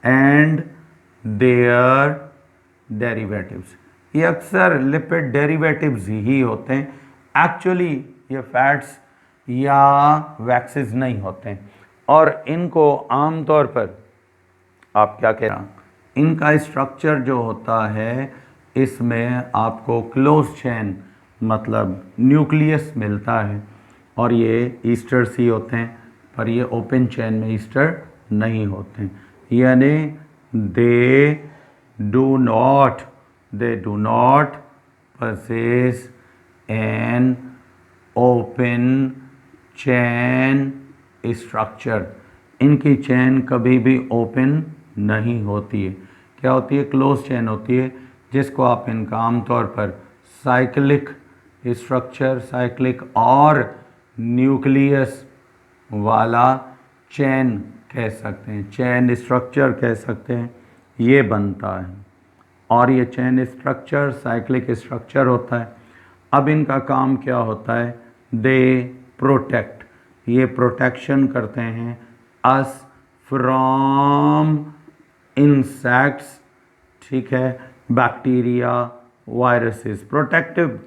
एंड देयर डेरिवेटिव्स। ये अक्सर लिपिड डेरिवेटिव्स ही होते हैं, एक्चुअली ये फैट्स या वैक्सेस नहीं होते हैं। और इनको आम तौर पर आप क्या कह रहे हैं, इनका स्ट्रक्चर जो होता है इसमें आपको क्लोज चेन मतलब न्यूक्लियस मिलता है, और ये ईस्टर्स ही होते हैं, पर ये ओपन चेन में ईस्टर नहीं होते, यानी they do not possess an open chain structure. इनकी चेन कभी भी ओपन नहीं होती है, क्या होती है, क्लोज चेन होती है, जिसको आप इनका आमतौर पर साइक्लिक स्ट्रक्चर, साइक्लिक और न्यूक्लियस वाला चेन कह सकते हैं, चेन स्ट्रक्चर कह सकते हैं, ये बनता है। और ये चेन स्ट्रक्चर साइक्लिक स्ट्रक्चर होता है। अब इनका काम क्या होता है? दे प्रोटेक्ट, ये प्रोटेक्शन करते हैं अस फ्रॉम इंसेक्ट्स, ठीक है, बैक्टीरिया, वायरसेस, प्रोटेक्टिव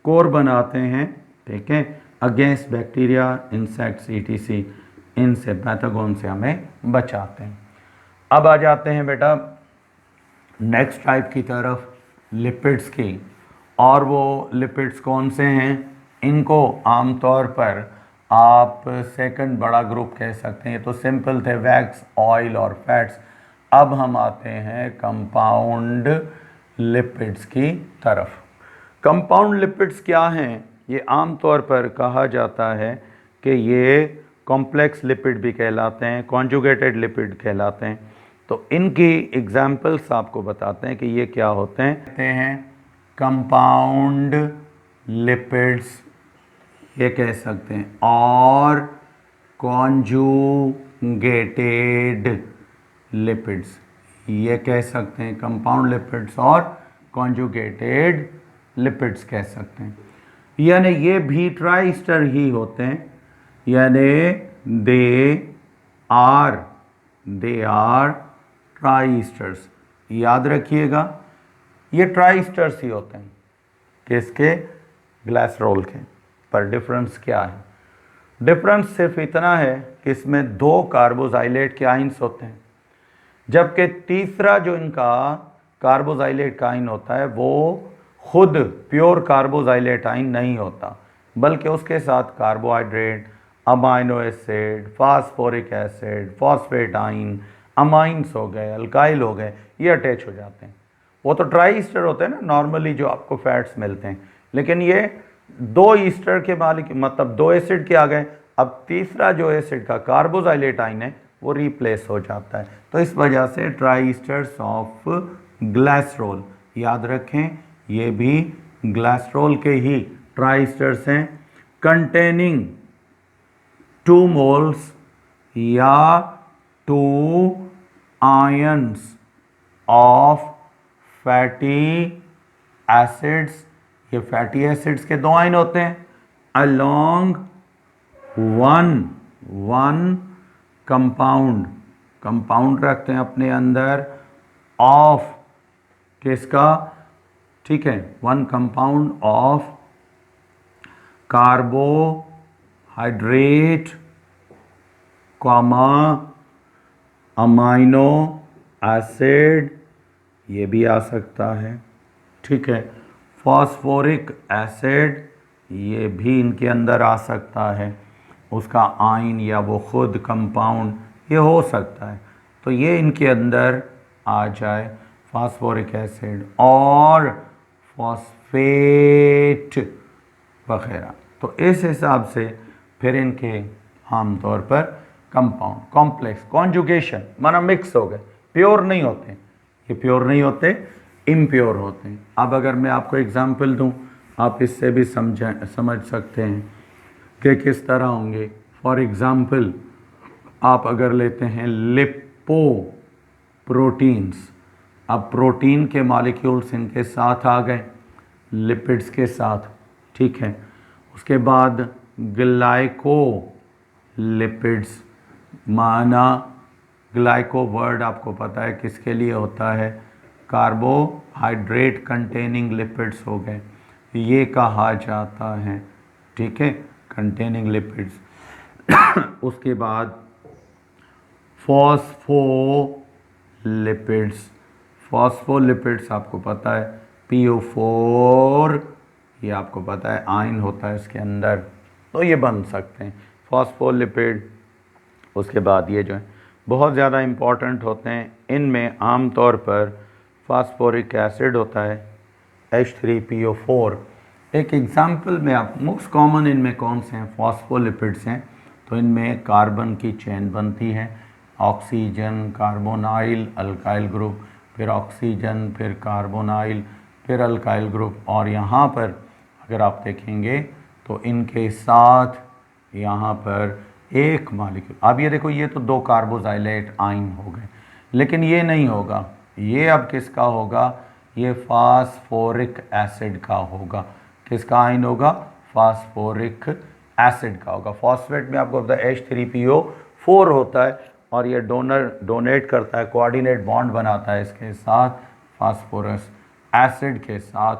कोर बनाते हैं, ठीक है, अगेंस्ट बैक्टीरिया, इंसेक्ट्स, ईटीसी, इनसे पैथोजन से हमें बचाते हैं। अब आ जाते हैं बेटा नेक्स्ट टाइप की तरफ, लिपिड्स की। और वो लिपिड्स कौन से हैं? इनको आमतौर पर आप सेकंड बड़ा ग्रुप कह सकते हैं। ये तो सिंपल थे, वैक्स, ऑयल और फैट्स। अब हम आते हैं कंपाउंड लिपिड्स की तरफ। कंपाउंड लिपिड्स क्या हैं? ये आमतौर पर कहा जाता है कि ये कॉम्प्लेक्स लिपिड भी कहलाते हैं, कॉन्जुगेटेड लिपिड कहलाते हैं। तो इनकी एग्जाम्पल्स आपको बताते हैं कि ये क्या होते हैं। कहते हैं कंपाउंड लिपिड्स, ये कह सकते हैं, और कॉन्जुगेटेड लिपिड्स, ये कह सकते हैं। कंपाउंड लिपिड्स और कॉन्जुगेटेड लिपिड्स कह सकते हैं। यानी ये भी ट्राइस्टर ही होते हैं, यानी दे आर ट्राइस्टर्स। याद रखिएगा ये ट्राइस्टर्स ही होते हैं। किसके? ग्लासरोल के। पर डिफरेंस क्या है? डिफरेंस सिर्फ इतना है कि इसमें 2 कार्बोजाइलेट के आइंस होते हैं, जबकि तीसरा जो इनका कार्बोजाइलेट का आइन होता है वो खुद प्योर कार्बोजाइलेट आइन नहीं होता, बल्कि उसके साथ carbohydrate, amino acid, phosphoric acid, phosphate आइन, अमाइंस हो गए, अल्काइल हो गए, ये अटैच हो जाते हैं। वो तो ट्राई ईस्टर होते हैं ना नॉर्मली जो आपको फैट्स मिलते हैं, लेकिन ये 2 ईस्टर के मालिक, मतलब 2 एसिड के आ गए। अब तीसरा जो एसिड का कार्बोजाइलेट आइन है वो रिप्लेस हो जाता है। तो इस वजह से ट्राई ईस्टर्स ऑफ ग्लासरोल, याद रखें ये भी ग्लासरोल के ही ट्राई ईस्टर्स हैं, कंटेनिंग 2 मोल्स या 2 आयंस ऑफ फैटी एसिड्स। ये फैटी एसिड्स के 2 आयन होते हैं, अलोंग वन कंपाउंड रखते हैं अपने अंदर ऑफ किसका? ठीक है, 1 compound of carbohydrate comma amino acid, ये भी आ सकता है, ठीक है, फॉस्फोरिक एसिड, ये भी इनके अंदर आ सकता है, उसका आइन या वो खुद कंपाउंड ये हो सकता है। तो ये इनके अंदर आ जाए, फास्फोरिक एसिड और फॉस्फेट वगैरह। तो इस हिसाब से फिर इनके आमतौर पर कंपाउंड, कॉम्प्लेक्स, कॉन्जुगेशन माना मिक्स हो गए, प्योर नहीं होते, ये प्योर नहीं होते, इम्प्योर होते हैं। अब अगर मैं आपको एग्जांपल दूं, आप इससे भी समझ सकते हैं कि किस तरह होंगे। फॉर एग्ज़ाम्पल आप अगर लेते हैं लिपो प्रोटीन्स, अब प्रोटीन के मॉलिक्यूल्स इनके साथ आ गए लिपिड्स के साथ, ठीक है। उसके बाद ग्लाइको लिपिड्स, माना ग्लाइको वर्ड आपको पता है किसके लिए होता है? कार्बोहाइड्रेट कंटेनिंग लिपिड्स हो गए, ये कहा जाता है, ठीक है, कंटेनिंग लिपिड्स। उसके बाद फॉस्फोलिपिड्स आपको पता है, PO4, ये आपको पता है आयन होता है इसके अंदर, तो ये बन सकते हैं फॉस्फोलिपिड। उसके बाद ये जो है बहुत ज़्यादा इम्पॉर्टेंट होते हैं, इनमें आमतौर पर फास्फोरिक एसिड होता है H3PO4। एक एग्जाम्पल में आप मोस्ट कॉमन इनमें कौन से हैं? फॉस्फोलिपिड्स हैं। तो इनमें कार्बन की चेन बनती है, ऑक्सीजन, कार्बोनाइल, अल्काइल ग्रुप, फिर ऑक्सीजन, फिर कार्बोनाइल, फिर अल्काइल ग्रुप। और यहाँ पर अगर आप देखेंगे तो इनके साथ यहाँ पर एक मॉलिक्यूल। अब ये देखो, ये तो 2 कार्बोजाइलेट आयन हो गए, लेकिन ये नहीं होगा, ये अब किसका होगा, ये फास्फोरिक एसिड का होगा। किसका आयन होगा, फास्फोरिक एसिड का होगा। फॉस्फेट में आपको पता है H3PO4 होता है, और ये डोनेट करता है, कोऑर्डिनेट बॉन्ड बनाता है इसके साथ, फास्फोरस एसिड के साथ।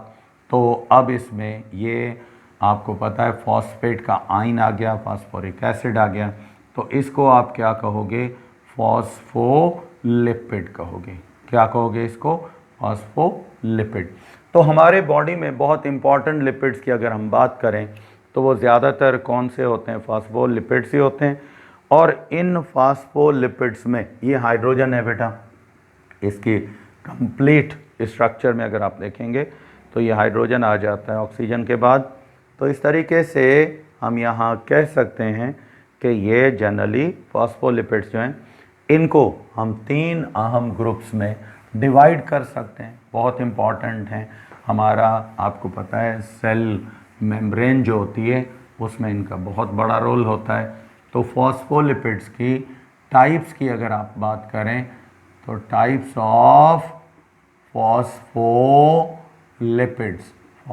तो अब इसमें ये आपको पता है फॉस्फेट का आयन आ गया, फास्फोरिक एसिड आ गया, तो इसको आप क्या कहोगे, फॉस्फोलिपिड कहोगे। क्या कहोगे इसको, फॉस्फोलिपिड। तो हमारे बॉडी में बहुत इंपॉर्टेंट लिपिड्स की अगर हम बात करें तो वो ज़्यादातर कौन से होते हैं, फॉस्फोलिपिड्स ही होते हैं। और इन फॉस्फोलिपिड्स में ये हाइड्रोजन है बेटा, इसकी कंप्लीट स्ट्रक्चर में अगर आप देखेंगे तो ये हाइड्रोजन आ जाता है ऑक्सीजन के बाद। तो इस तरीके से हम यहाँ कह सकते हैं कि ये जनरली फॉस्फोलिपिड्स जो हैं इनको हम 3 अहम ग्रुप्स में डिवाइड कर सकते हैं। बहुत इम्पॉर्टेंट हैं। हमारा आपको पता है सेल मेम्ब्रेन जो होती है उसमें इनका बहुत बड़ा रोल होता है। तो फॉस्फोलिपिड्स की टाइप्स की अगर आप बात करें तो टाइप्स ऑफ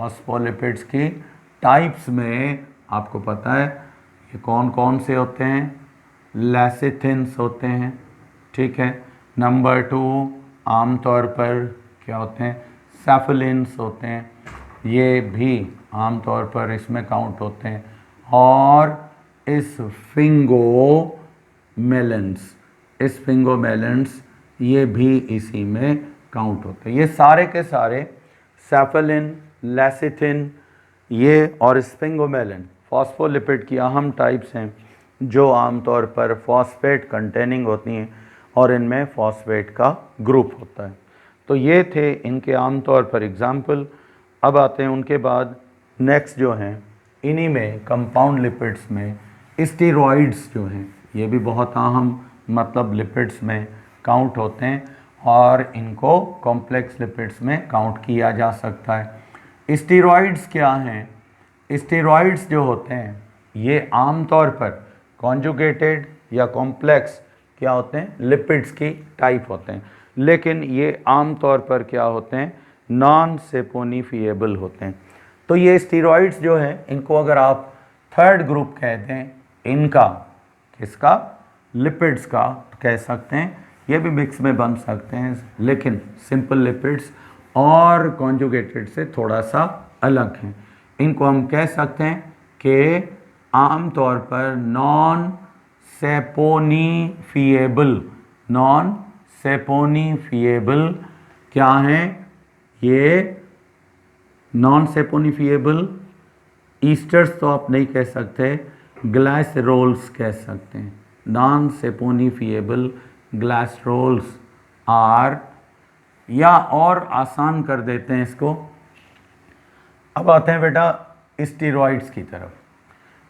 फॉस्फोलिपिड्स की टाइप्स में आपको पता है ये कौन कौन से होते हैं, लेसिथिन्स होते हैं, ठीक है। नंबर 2 आमतौर पर क्या होते हैं, सेफलिन्स होते हैं, ये भी आमतौर पर इसमें काउंट होते हैं। और स्फिंगोमेलेंस ये भी इसी में काउंट होते हैं। ये सारे के सारे सेफलिन, लेसिथिन ये और स्फिंगोमेलिन फॉस्फोलिपिड की अहम टाइप्स हैं जो आमतौर पर फॉस्फेट कंटेनिंग होती हैं और इनमें फॉस्फेट का ग्रुप होता है। तो ये थे इनके आमतौर पर एग्जाम्पल। अब आते हैं उनके बाद नेक्स्ट जो हैं, इन्हीं में कंपाउंड लिपिड्स में स्टेरॉइड्स जो हैं ये भी बहुत अहम मतलब लिपिड्स में काउंट होते हैं और इनको कॉम्प्लेक्स लिपिड्स में काउंट किया जा सकता है। स्टेरॉइड्स क्या हैं, स्टेरॉइड्स जो होते हैं ये आमतौर पर कॉन्जुगेटेड या कॉम्प्लेक्स क्या होते हैं, लिपिड्स की टाइप होते हैं, लेकिन ये आमतौर पर क्या होते हैं, नॉन सेपोनिफिएबल होते हैं। तो ये स्टेरॉइड्स जो हैं इनको अगर आप थर्ड ग्रुप कह दें इनका, किसका, लिपिड्स का, तो कह सकते हैं ये भी मिक्स में बन सकते हैं, लेकिन सिंपल लिपिड्स और कॉन्जुगेटेड से थोड़ा सा अलग हैं। इनको हम कह सकते हैं कि आमतौर पर नॉन सेपोनिफिएबल क्या हैं, ये नॉन सेपोनिफिएबल ईस्टर्स तो आप नहीं कह सकते, ग्लाइसरोल्स कह सकते हैं। नॉन सेपोनिफिएबल ग्लाइसरोल्स आर, या और आसान कर देते हैं इसको। अब आते हैं बेटा स्टेरॉइड्स की तरफ।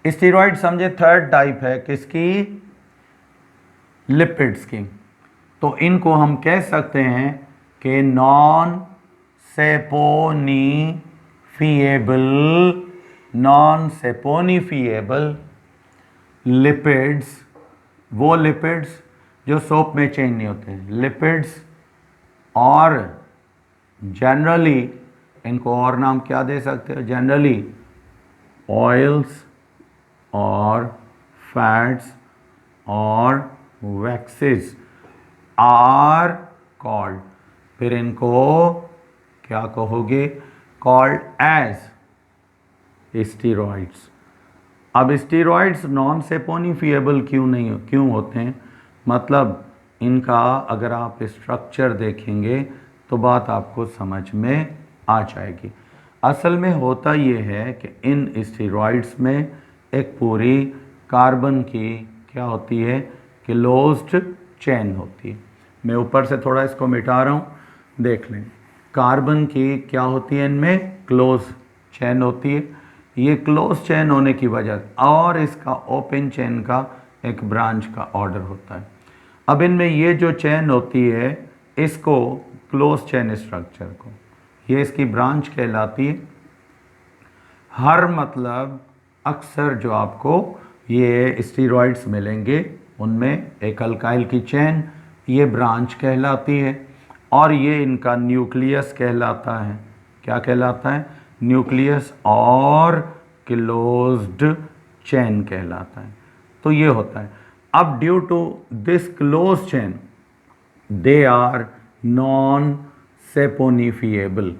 स्टेरॉइड समझे थर्ड टाइप है किसकी, लिपिड्स की। तो इनको हम कह सकते हैं कि नॉन सेपोनिफिएबल लिपिड्स, वो लिपिड्स जो सोप में चेंज नहीं होते हैं, लिपिड्स। और जनरली इनको और नाम क्या दे सकते हो, जनरली ऑयल्स और फैट्स और वैक्सेस आर कॉल्ड, फिर इनको क्या कहोगे, कॉल्ड एज स्टेरॉइड्स। अब स्टेरॉइड्स नॉन सेपोनिफिएबल क्यों होते हैं, मतलब इनका अगर आप स्ट्रक्चर देखेंगे तो बात आपको समझ में आ जाएगी। असल में होता ये है कि इन स्टेरॉइड्स में एक पूरी कार्बन की क्या होती है, क्लोज्ड चेन होती है। मैं ऊपर से थोड़ा इसको मिटा रहा हूँ, देख लें। कार्बन की क्या होती है, इनमें क्लोज चेन होती है। ये क्लोज चेन होने की वजह और इसका ओपन चेन का एक ब्रांच का ऑर्डर होता है। अब इनमें ये जो चेन होती है इसको क्लोज चेन स्ट्रक्चर को, ये इसकी ब्रांच कहलाती है। हर मतलब अक्सर जो आपको ये स्टीरॉइड्स मिलेंगे, उनमें एक अल्काइल की चेन, ये ब्रांच कहलाती है, और ये इनका न्यूक्लियस कहलाता है। क्या कहलाता है? न्यूक्लियस और क्लोज्ड चेन कहलाता है। तो ये होता है। अब due to this close chain they are non saponifiable.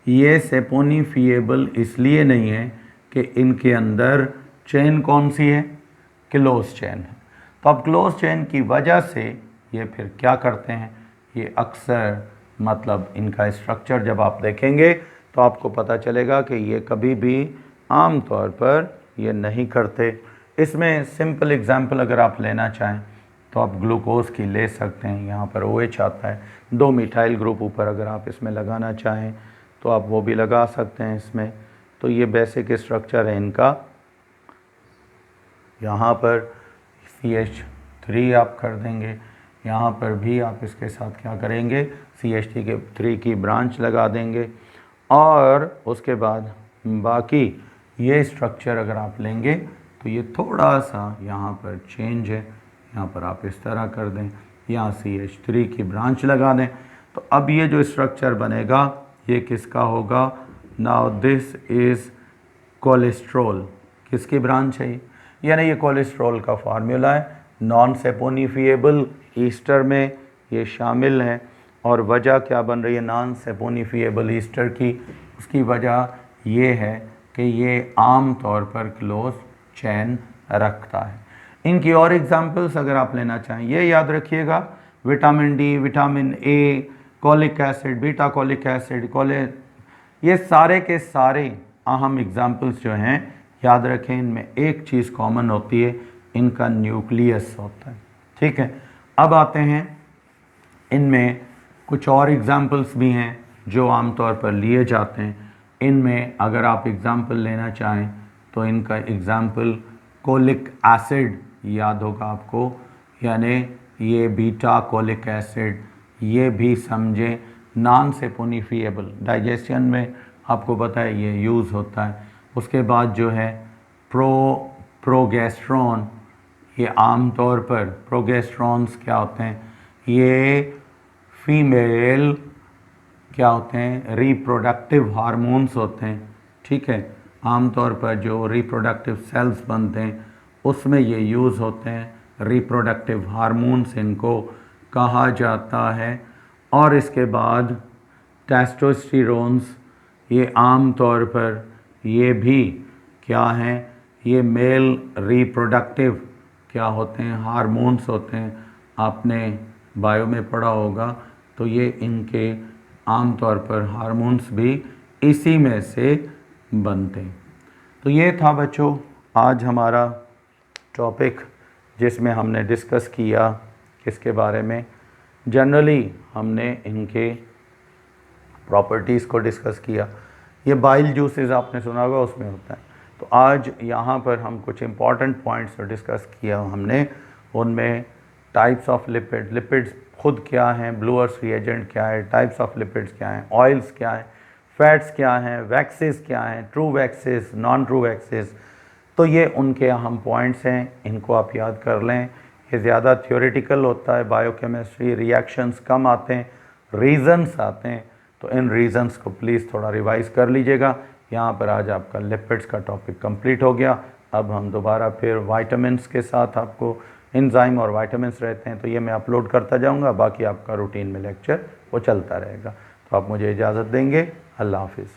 ये सेपोनिफिएबल इसलिए नहीं है कि इनके अंदर चेन कौन सी है? क्लोज चेन है। तो अब क्लोज चेन की वजह से ये फिर क्या करते हैं? ये अक्सर मतलब इनका स्ट्रक्चर जब आप देखेंगे तो आपको पता चलेगा कि ये कभी भी आम तौर पर ये नहीं करते। इसमें सिंपल एग्जांपल अगर आप लेना चाहें तो आप ग्लूकोज की ले सकते हैं। यहाँ पर OH आता है, 2 मिथाइल ग्रुप ऊपर अगर आप इसमें लगाना चाहें तो आप वो भी लगा सकते हैं इसमें। तो ये बेसिक स्ट्रक्चर है इनका। यहाँ पर CH3 आप कर देंगे, यहाँ पर भी आप इसके साथ क्या करेंगे? CH3 की ब्रांच लगा देंगे, और उसके बाद बाकी ये स्ट्रक्चर अगर आप लेंगे तो ये थोड़ा सा यहाँ पर चेंज है, यहाँ पर आप इस तरह कर दें, यहाँ CH3 की ब्रांच लगा दें। तो अब ये जो स्ट्रक्चर बनेगा ये किसका होगा? Now this is cholesterol. किसकी ब्रांच है? यानी ये कोलेस्ट्रॉल का फार्मूला है। नॉन सेपोनिफिएबल ईस्टर में ये शामिल है, और वजह क्या बन रही है नॉन सेपोनिफिएबल ईस्टर की? उसकी वजह ये है कि ये आम तौर पर क्लोज चेन रखता है। इनकी और एग्जांपल्स अगर आप लेना चाहें, ये याद रखिएगा, vitamin D, vitamin A, colic acid, beta colic acid, ये सारे के सारे अहम एग्जांपल्स जो हैं याद रखें। इनमें एक चीज़ कॉमन होती है, इनका न्यूक्लियस होता है। ठीक है, अब आते हैं इनमें कुछ और एग्जांपल्स भी हैं जो आमतौर पर लिए जाते हैं। इनमें अगर आप एग्जांपल लेना चाहें तो इनका एग्जांपल कोलिक एसिड याद होगा आपको, यानी ये बीटा कोलिक एसिड, ये भी समझें नॉन सेपोनिफिएबल, डाइजेशन में आपको पता है ये यूज़ होता है। उसके बाद जो है प्रोगेस्ट्रॉन, ये आम तौर पर प्रोगेस्ट्रॉन्स क्या होते हैं? ये फीमेल क्या होते हैं? रिप्रोडक्टिव हार्मोन्स होते हैं। ठीक है, आमतौर पर जो रिप्रोडक्टिव सेल्स बनते हैं उसमें ये यूज़ होते हैं। रिप्रोडक्टिव हार्मोन्स इनको कहा जाता है। और इसके बाद टेस्टोस्टेरोन्स, ये आम तौर पर ये भी क्या हैं? ये मेल रिप्रोडक्टिव क्या होते हैं? हार्मोन्स होते हैं। आपने बायो में पढ़ा होगा। तो ये इनके आम तौर पर हार्मोन्स भी इसी में से बनते हैं। तो ये था बच्चों आज हमारा टॉपिक, जिसमें हमने डिस्कस किया किसके बारे में? जनरली हमने इनके प्रॉपर्टीज़ को डिस्कस किया। ये बाइल जूसेस आपने सुना होगा, उसमें होता है। तो आज यहाँ पर हम कुछ इम्पॉर्टेंट पॉइंट्स डिस्कस किया हमने। उनमें टाइप्स ऑफ लिपिड्स खुद क्या हैं, ब्लूअर्स रिएजेंट क्या है, टाइप्स ऑफ लिपिड्स क्या हैं, ऑयल्स क्या हैं, फैट्स क्या हैं, वैक्सेस क्या हैं, true waxes, non true waxes. तो ये उनके अहम पॉइंट्स हैं, इनको आप याद कर लें। ये ज़्यादा थ्योरेटिकल होता है बायोकेमिस्ट्री, रिएक्शंस कम आते हैं, रीजंस आते हैं। तो इन रीजंस को प्लीज़ थोड़ा रिवाइज कर लीजिएगा। यहाँ पर आज आपका लिपिड्स का टॉपिक कंप्लीट हो गया। अब हम दोबारा फिर वाइटामिन्स के साथ, आपको एंजाइम और वाइटामिन्स रहते हैं तो ये मैं अपलोड करता जाऊँगा, बाकी आपका रूटीन में लेक्चर वो चलता रहेगा। तो आप मुझे इजाज़त देंगे। अल्लाह हाफिज़।